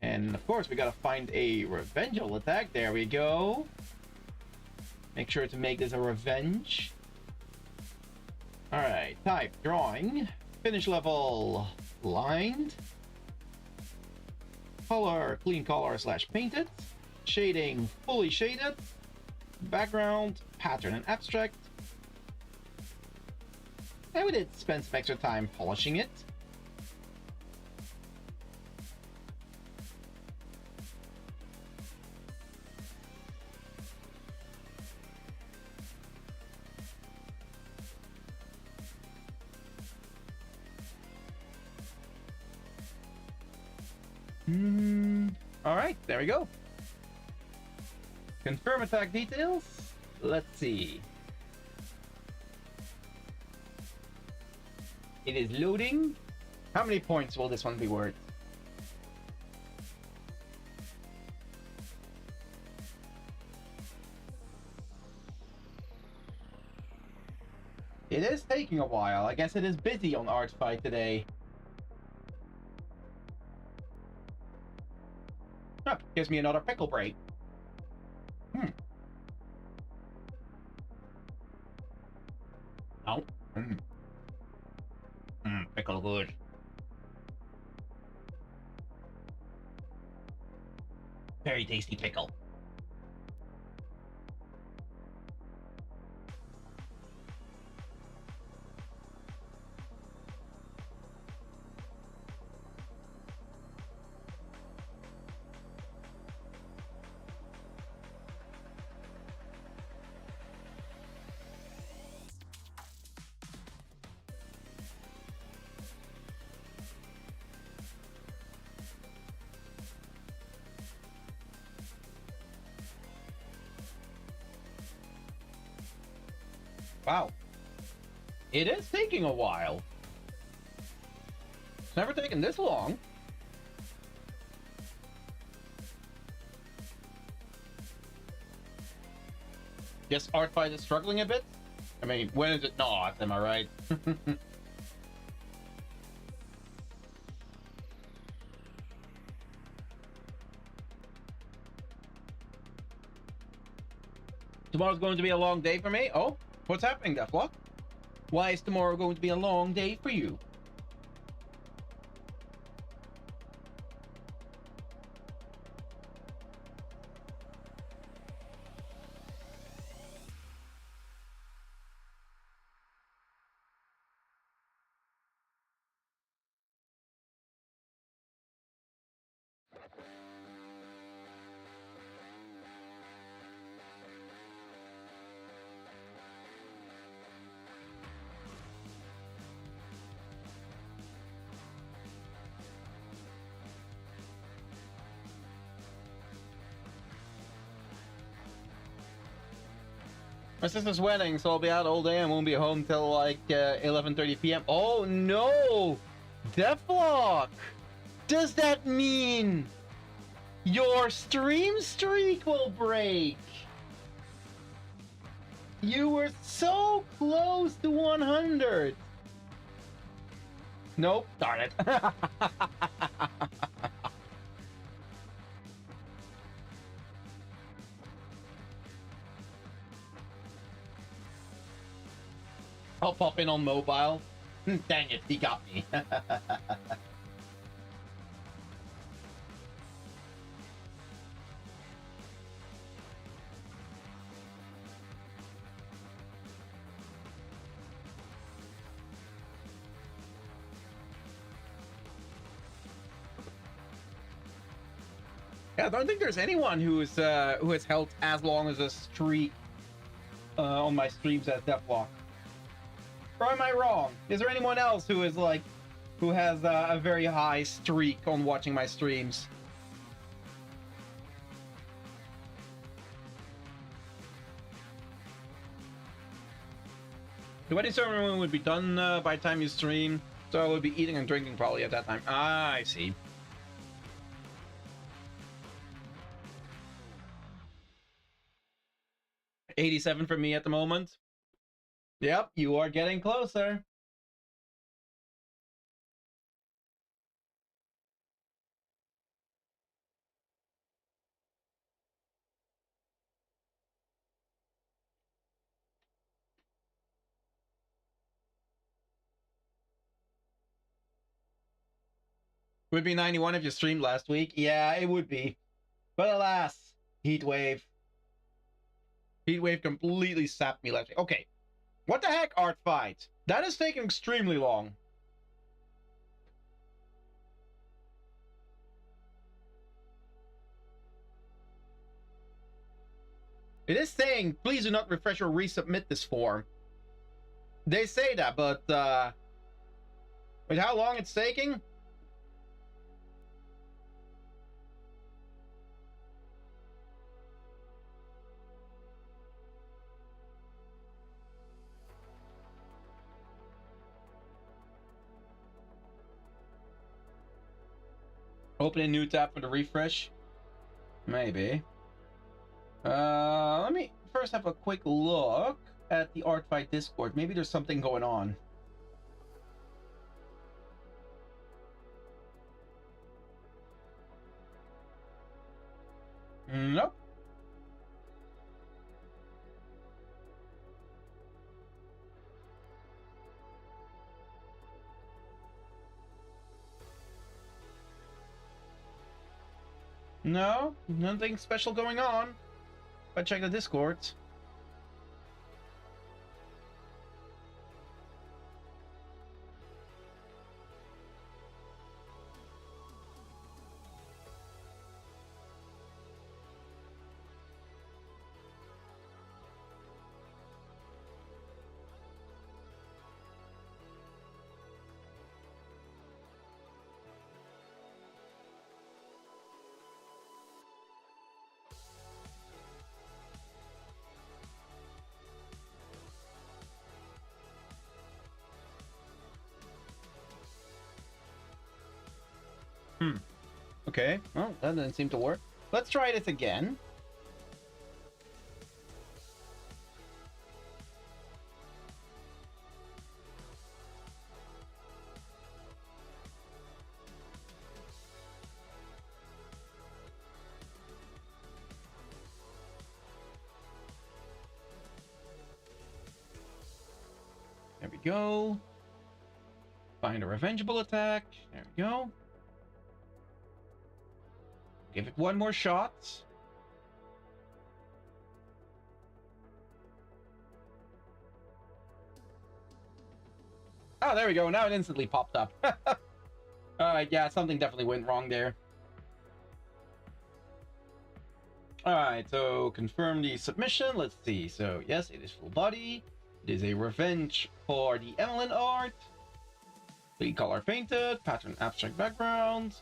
And of course, we gotta find a revengeful attack. There we go. Make sure to make this a revenge. Alright, type drawing. Finish level lined. Color, clean color / painted. Shading, fully shaded. Background, pattern, and abstract. And we did spend some extra time polishing it. All right, there we go. Confirm attack details. Let's see. It is loading. How many points will this one be worth? It is taking a while. I guess it is busy on ArtFight today. Oh, gives me another pickle break. Oh. Pickle good. Very tasty pickle. Wow. It is taking a while. It's never taken this long. Guess ArtFight is struggling a bit? I mean, when is it not? Am I right? Tomorrow's going to be a long day for me? Oh, what's happening, Deathlock? Why is tomorrow going to be a long day for you? My sister's wedding, so I'll be out all day and won't be home till like 11:30 p.m. Oh no! Deathlock! Does that mean your stream streak will break? You were so close to 100! Nope, darn it. I'll pop in on mobile. Dang it, he got me. Yeah, I don't think there's anyone who has held as long as a streak on my streams as Deathlock. Or am I wrong? Is there anyone else who is like, who has a very high streak on watching my streams? The wedding ceremony would be done by the time you stream, so I would be eating and drinking probably at that time. Ah, I see. $87 for me at the moment. Yep, you are getting closer. Would be 91 if you streamed last week. Yeah, it would be. But alas, Heat wave. Heat wave completely sapped me last week. Okay. What the heck, ArtFight? That is taking extremely long. It is saying, please do not refresh or resubmit this form. They say that, but with how long it's taking? Open a new tab for the refresh? Maybe. Let me first have a quick look at the ArtFight Discord. Maybe there's something going on. Nope. No, nothing special going on. I check the Discord. Okay, well, that didn't seem to work. Let's try this again. There we go. Find a revengeable attack. There we go. Give it one more shot. Oh, there we go. Now it instantly popped up. Alright, yeah, something definitely went wrong there. Alright, so confirm the submission. Let's see. So, yes, it is full body. It is a revenge for the Evelyn art. The color painted, pattern abstract background.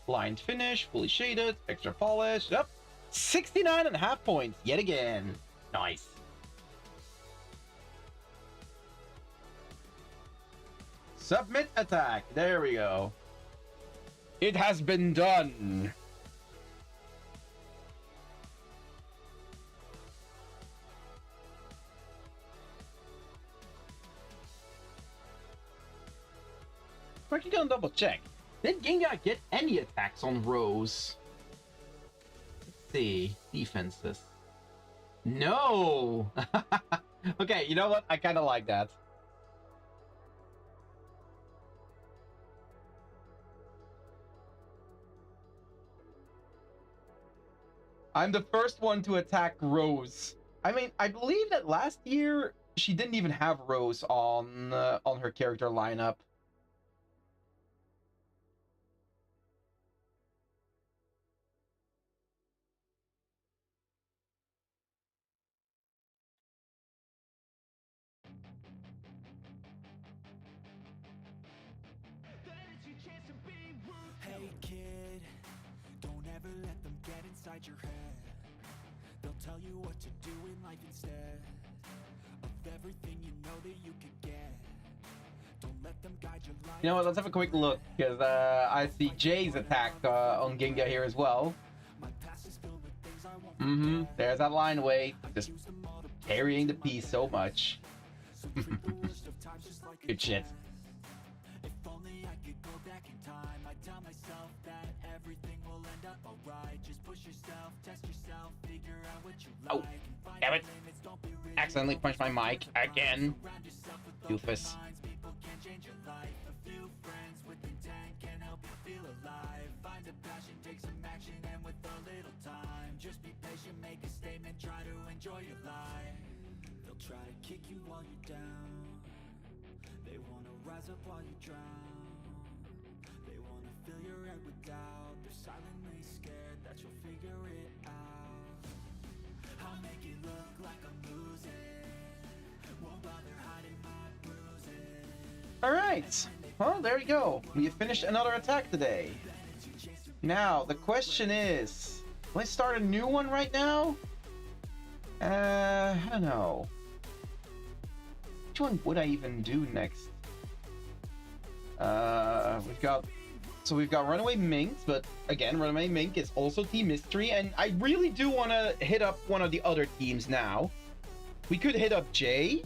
Lined finish, fully shaded, extra polish. Yep. 69.5 points yet again. Nice. Submit attack. There we go. It has been done. We're actually gonna double check. Did Ginga get any attacks on Rose? Let's see. Defenses. No! Okay, you know what? I kind of like that. I'm the first one to attack Rose. I mean, I believe that last year she didn't even have Rose on her character lineup. Hey kid, don't ever let them get inside your head. They'll tell you what to do in life instead of everything you know that you could get. Don't let them guide your life. You know what, let's have a quick look, because I see Jay's attack on Ginga here as well. There's that line away, just carrying the piece so much. Good shit. If only I could go back in time, I'd tell myself that everything will end up alright. Just push yourself, test yourself, figure out what you like. Oh, damn it. Accidentally punched my mic again. Doofus. People can change your life. A few friends with intent can help you feel alive. Find a passion, take some action, and with a little time, just be patient, try to kick you while you're down. They wanna rise up while you drown. They wanna fill your head with doubt. They're silently scared that you'll figure it out. I'll make it look like I'm losing. Won't bother hiding my bruises. All right. Well, there you go. We have finished another attack today. Now, the question is, let's start a new one right now? I don't know. Which one would I even do next? We've got Runaway Minx, but again, Runaway Mink is also Team Mystery, and I really do want to hit up one of the other teams now. We could hit up Jay,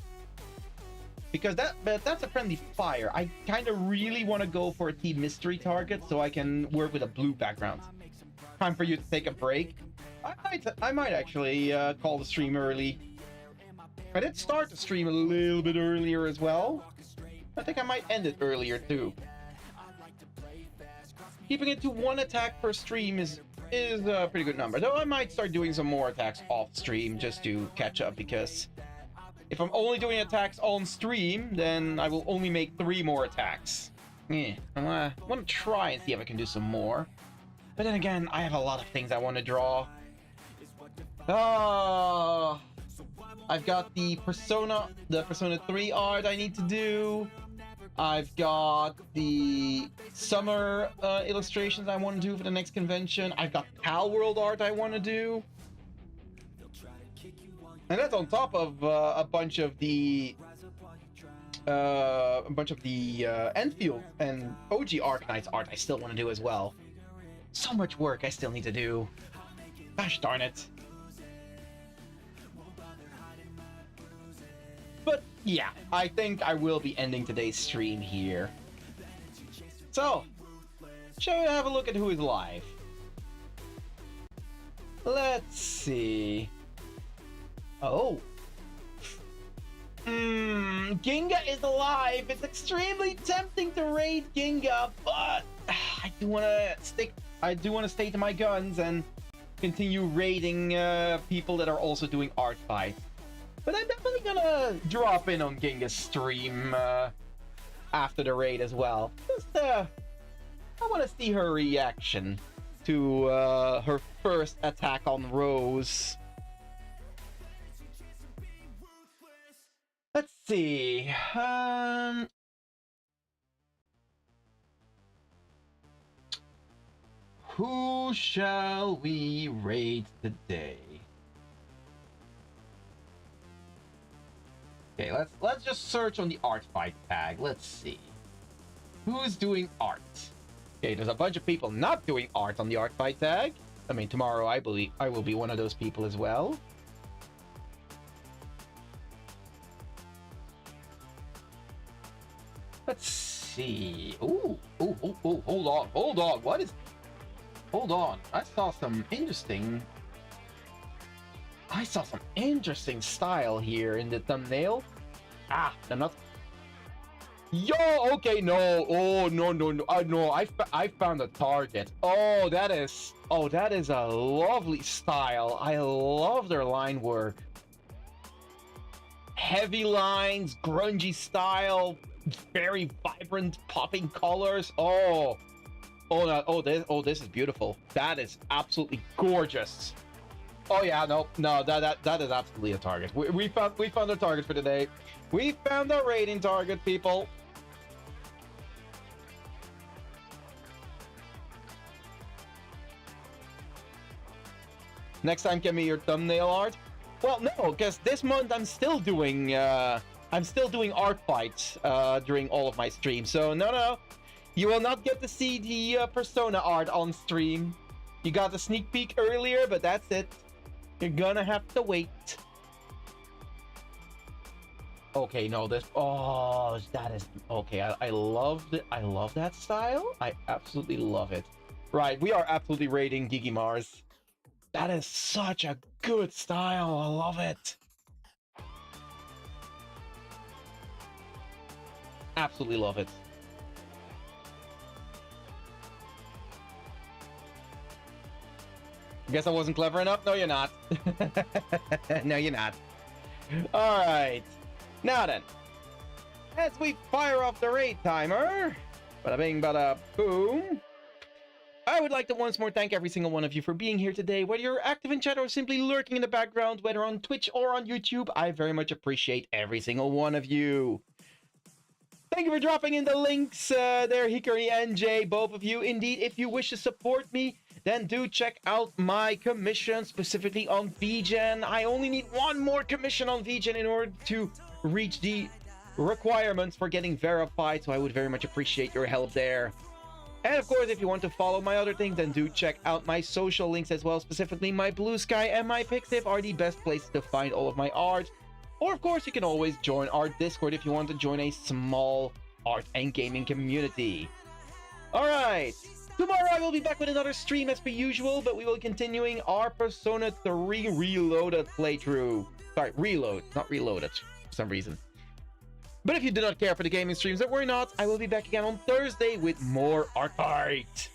because that's a friendly fire. I kind of really want to go for a Team Mystery target so I can work with a blue background. Time for you to take a break. I might actually call the stream early. I did start the stream a little bit earlier as well. I think I might end it earlier too. Keeping it to one attack per stream is a pretty good number. Though I might start doing some more attacks off stream just to catch up, because if I'm only doing attacks on stream, then I will only make 3 more attacks. I want to try and see if I can do some more. But then again, I have a lot of things I want to draw. I've got the Persona 3 art I need to do. I've got the summer illustrations I want to do for the next convention. I've got Pal World art I want to do. And that's on top of a bunch of the Enfield and OG Arknights art I still want to do as well. So much work I still need to do. Gosh darn it. But yeah, I think I will be ending today's stream here. So, shall we have a look at who is live? Let's see. Oh. Ginga is alive. It's extremely tempting to raid Ginga, but I do want to stay to my guns and continue raiding people that are also doing ArtFight. But I'm definitely gonna drop in on Ginga's stream after the raid as well. Just, I want to see her reaction to her first attack on Rose. Let's see. Who shall we raid today? Okay, let's just search on the ArtFight tag. Let's see. Who's doing art? Okay, there's a bunch of people not doing art on the ArtFight tag. I mean, tomorrow I believe I will be one of those people as well. Let's see. Ooh, hold on. Hold on. I saw some interesting style here in the thumbnail. I'm not. Yo, okay, no. Oh, no. No, I found a target. Oh, that is a lovely style. I love their line work. Heavy lines, grungy style, very vibrant, popping colors. This is beautiful. That is absolutely gorgeous. Oh yeah, no, that is absolutely a target. We found a target for today. We found a raiding target, people. Next time, give me your thumbnail art. Well, no, because this month I'm still doing ArtFight during all of my streams. So no, you will not get to see the Persona art on stream. You got the sneak peek earlier, but that's it. You're gonna have to wait. Okay, no, that is okay. I love that style. I absolutely love it. Right, we are absolutely raiding Gigi Mars. That is such a good style. I love it. Absolutely love it. Guess I wasn't clever enough? No, you're not. No, you're not. All right. Now then, as we fire off the raid timer, bada bing, bada boom, I would like to once more thank every single one of you for being here today. Whether you're active in chat or simply lurking in the background, whether on Twitch or on YouTube, I very much appreciate every single one of you. Thank you for dropping in the links there, Hikari and Jay, both of you. Indeed, if you wish to support me, then do check out my commission, specifically on VGen. I only need one more commission on VGen in order to reach the requirements for getting verified, so I would very much appreciate your help there. And of course, if you want to follow my other things, then do check out my social links as well. Specifically, my Blue Sky and my Pixiv are the best places to find all of my art. Or of course, you can always join our Discord if you want to join a small art and gaming community. Alright, tomorrow I will be back with another stream as per usual, but we will be continuing our Persona 3 Reloaded playthrough. Sorry, Reload, not Reloaded, for some reason. But if you do not care for the gaming streams, don't worry not. I will be back again on Thursday with more ArtFight.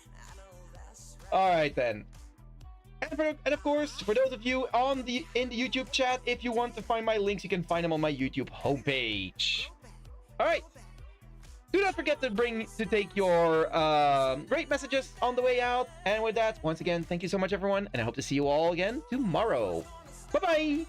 Alright then. And of course, for those of you in the YouTube chat, if you want to find my links, you can find them on my YouTube homepage. Alright. Do not forget to take your rate messages on the way out. And with that, once again, thank you so much everyone, and I hope to see you all again tomorrow. Bye-bye!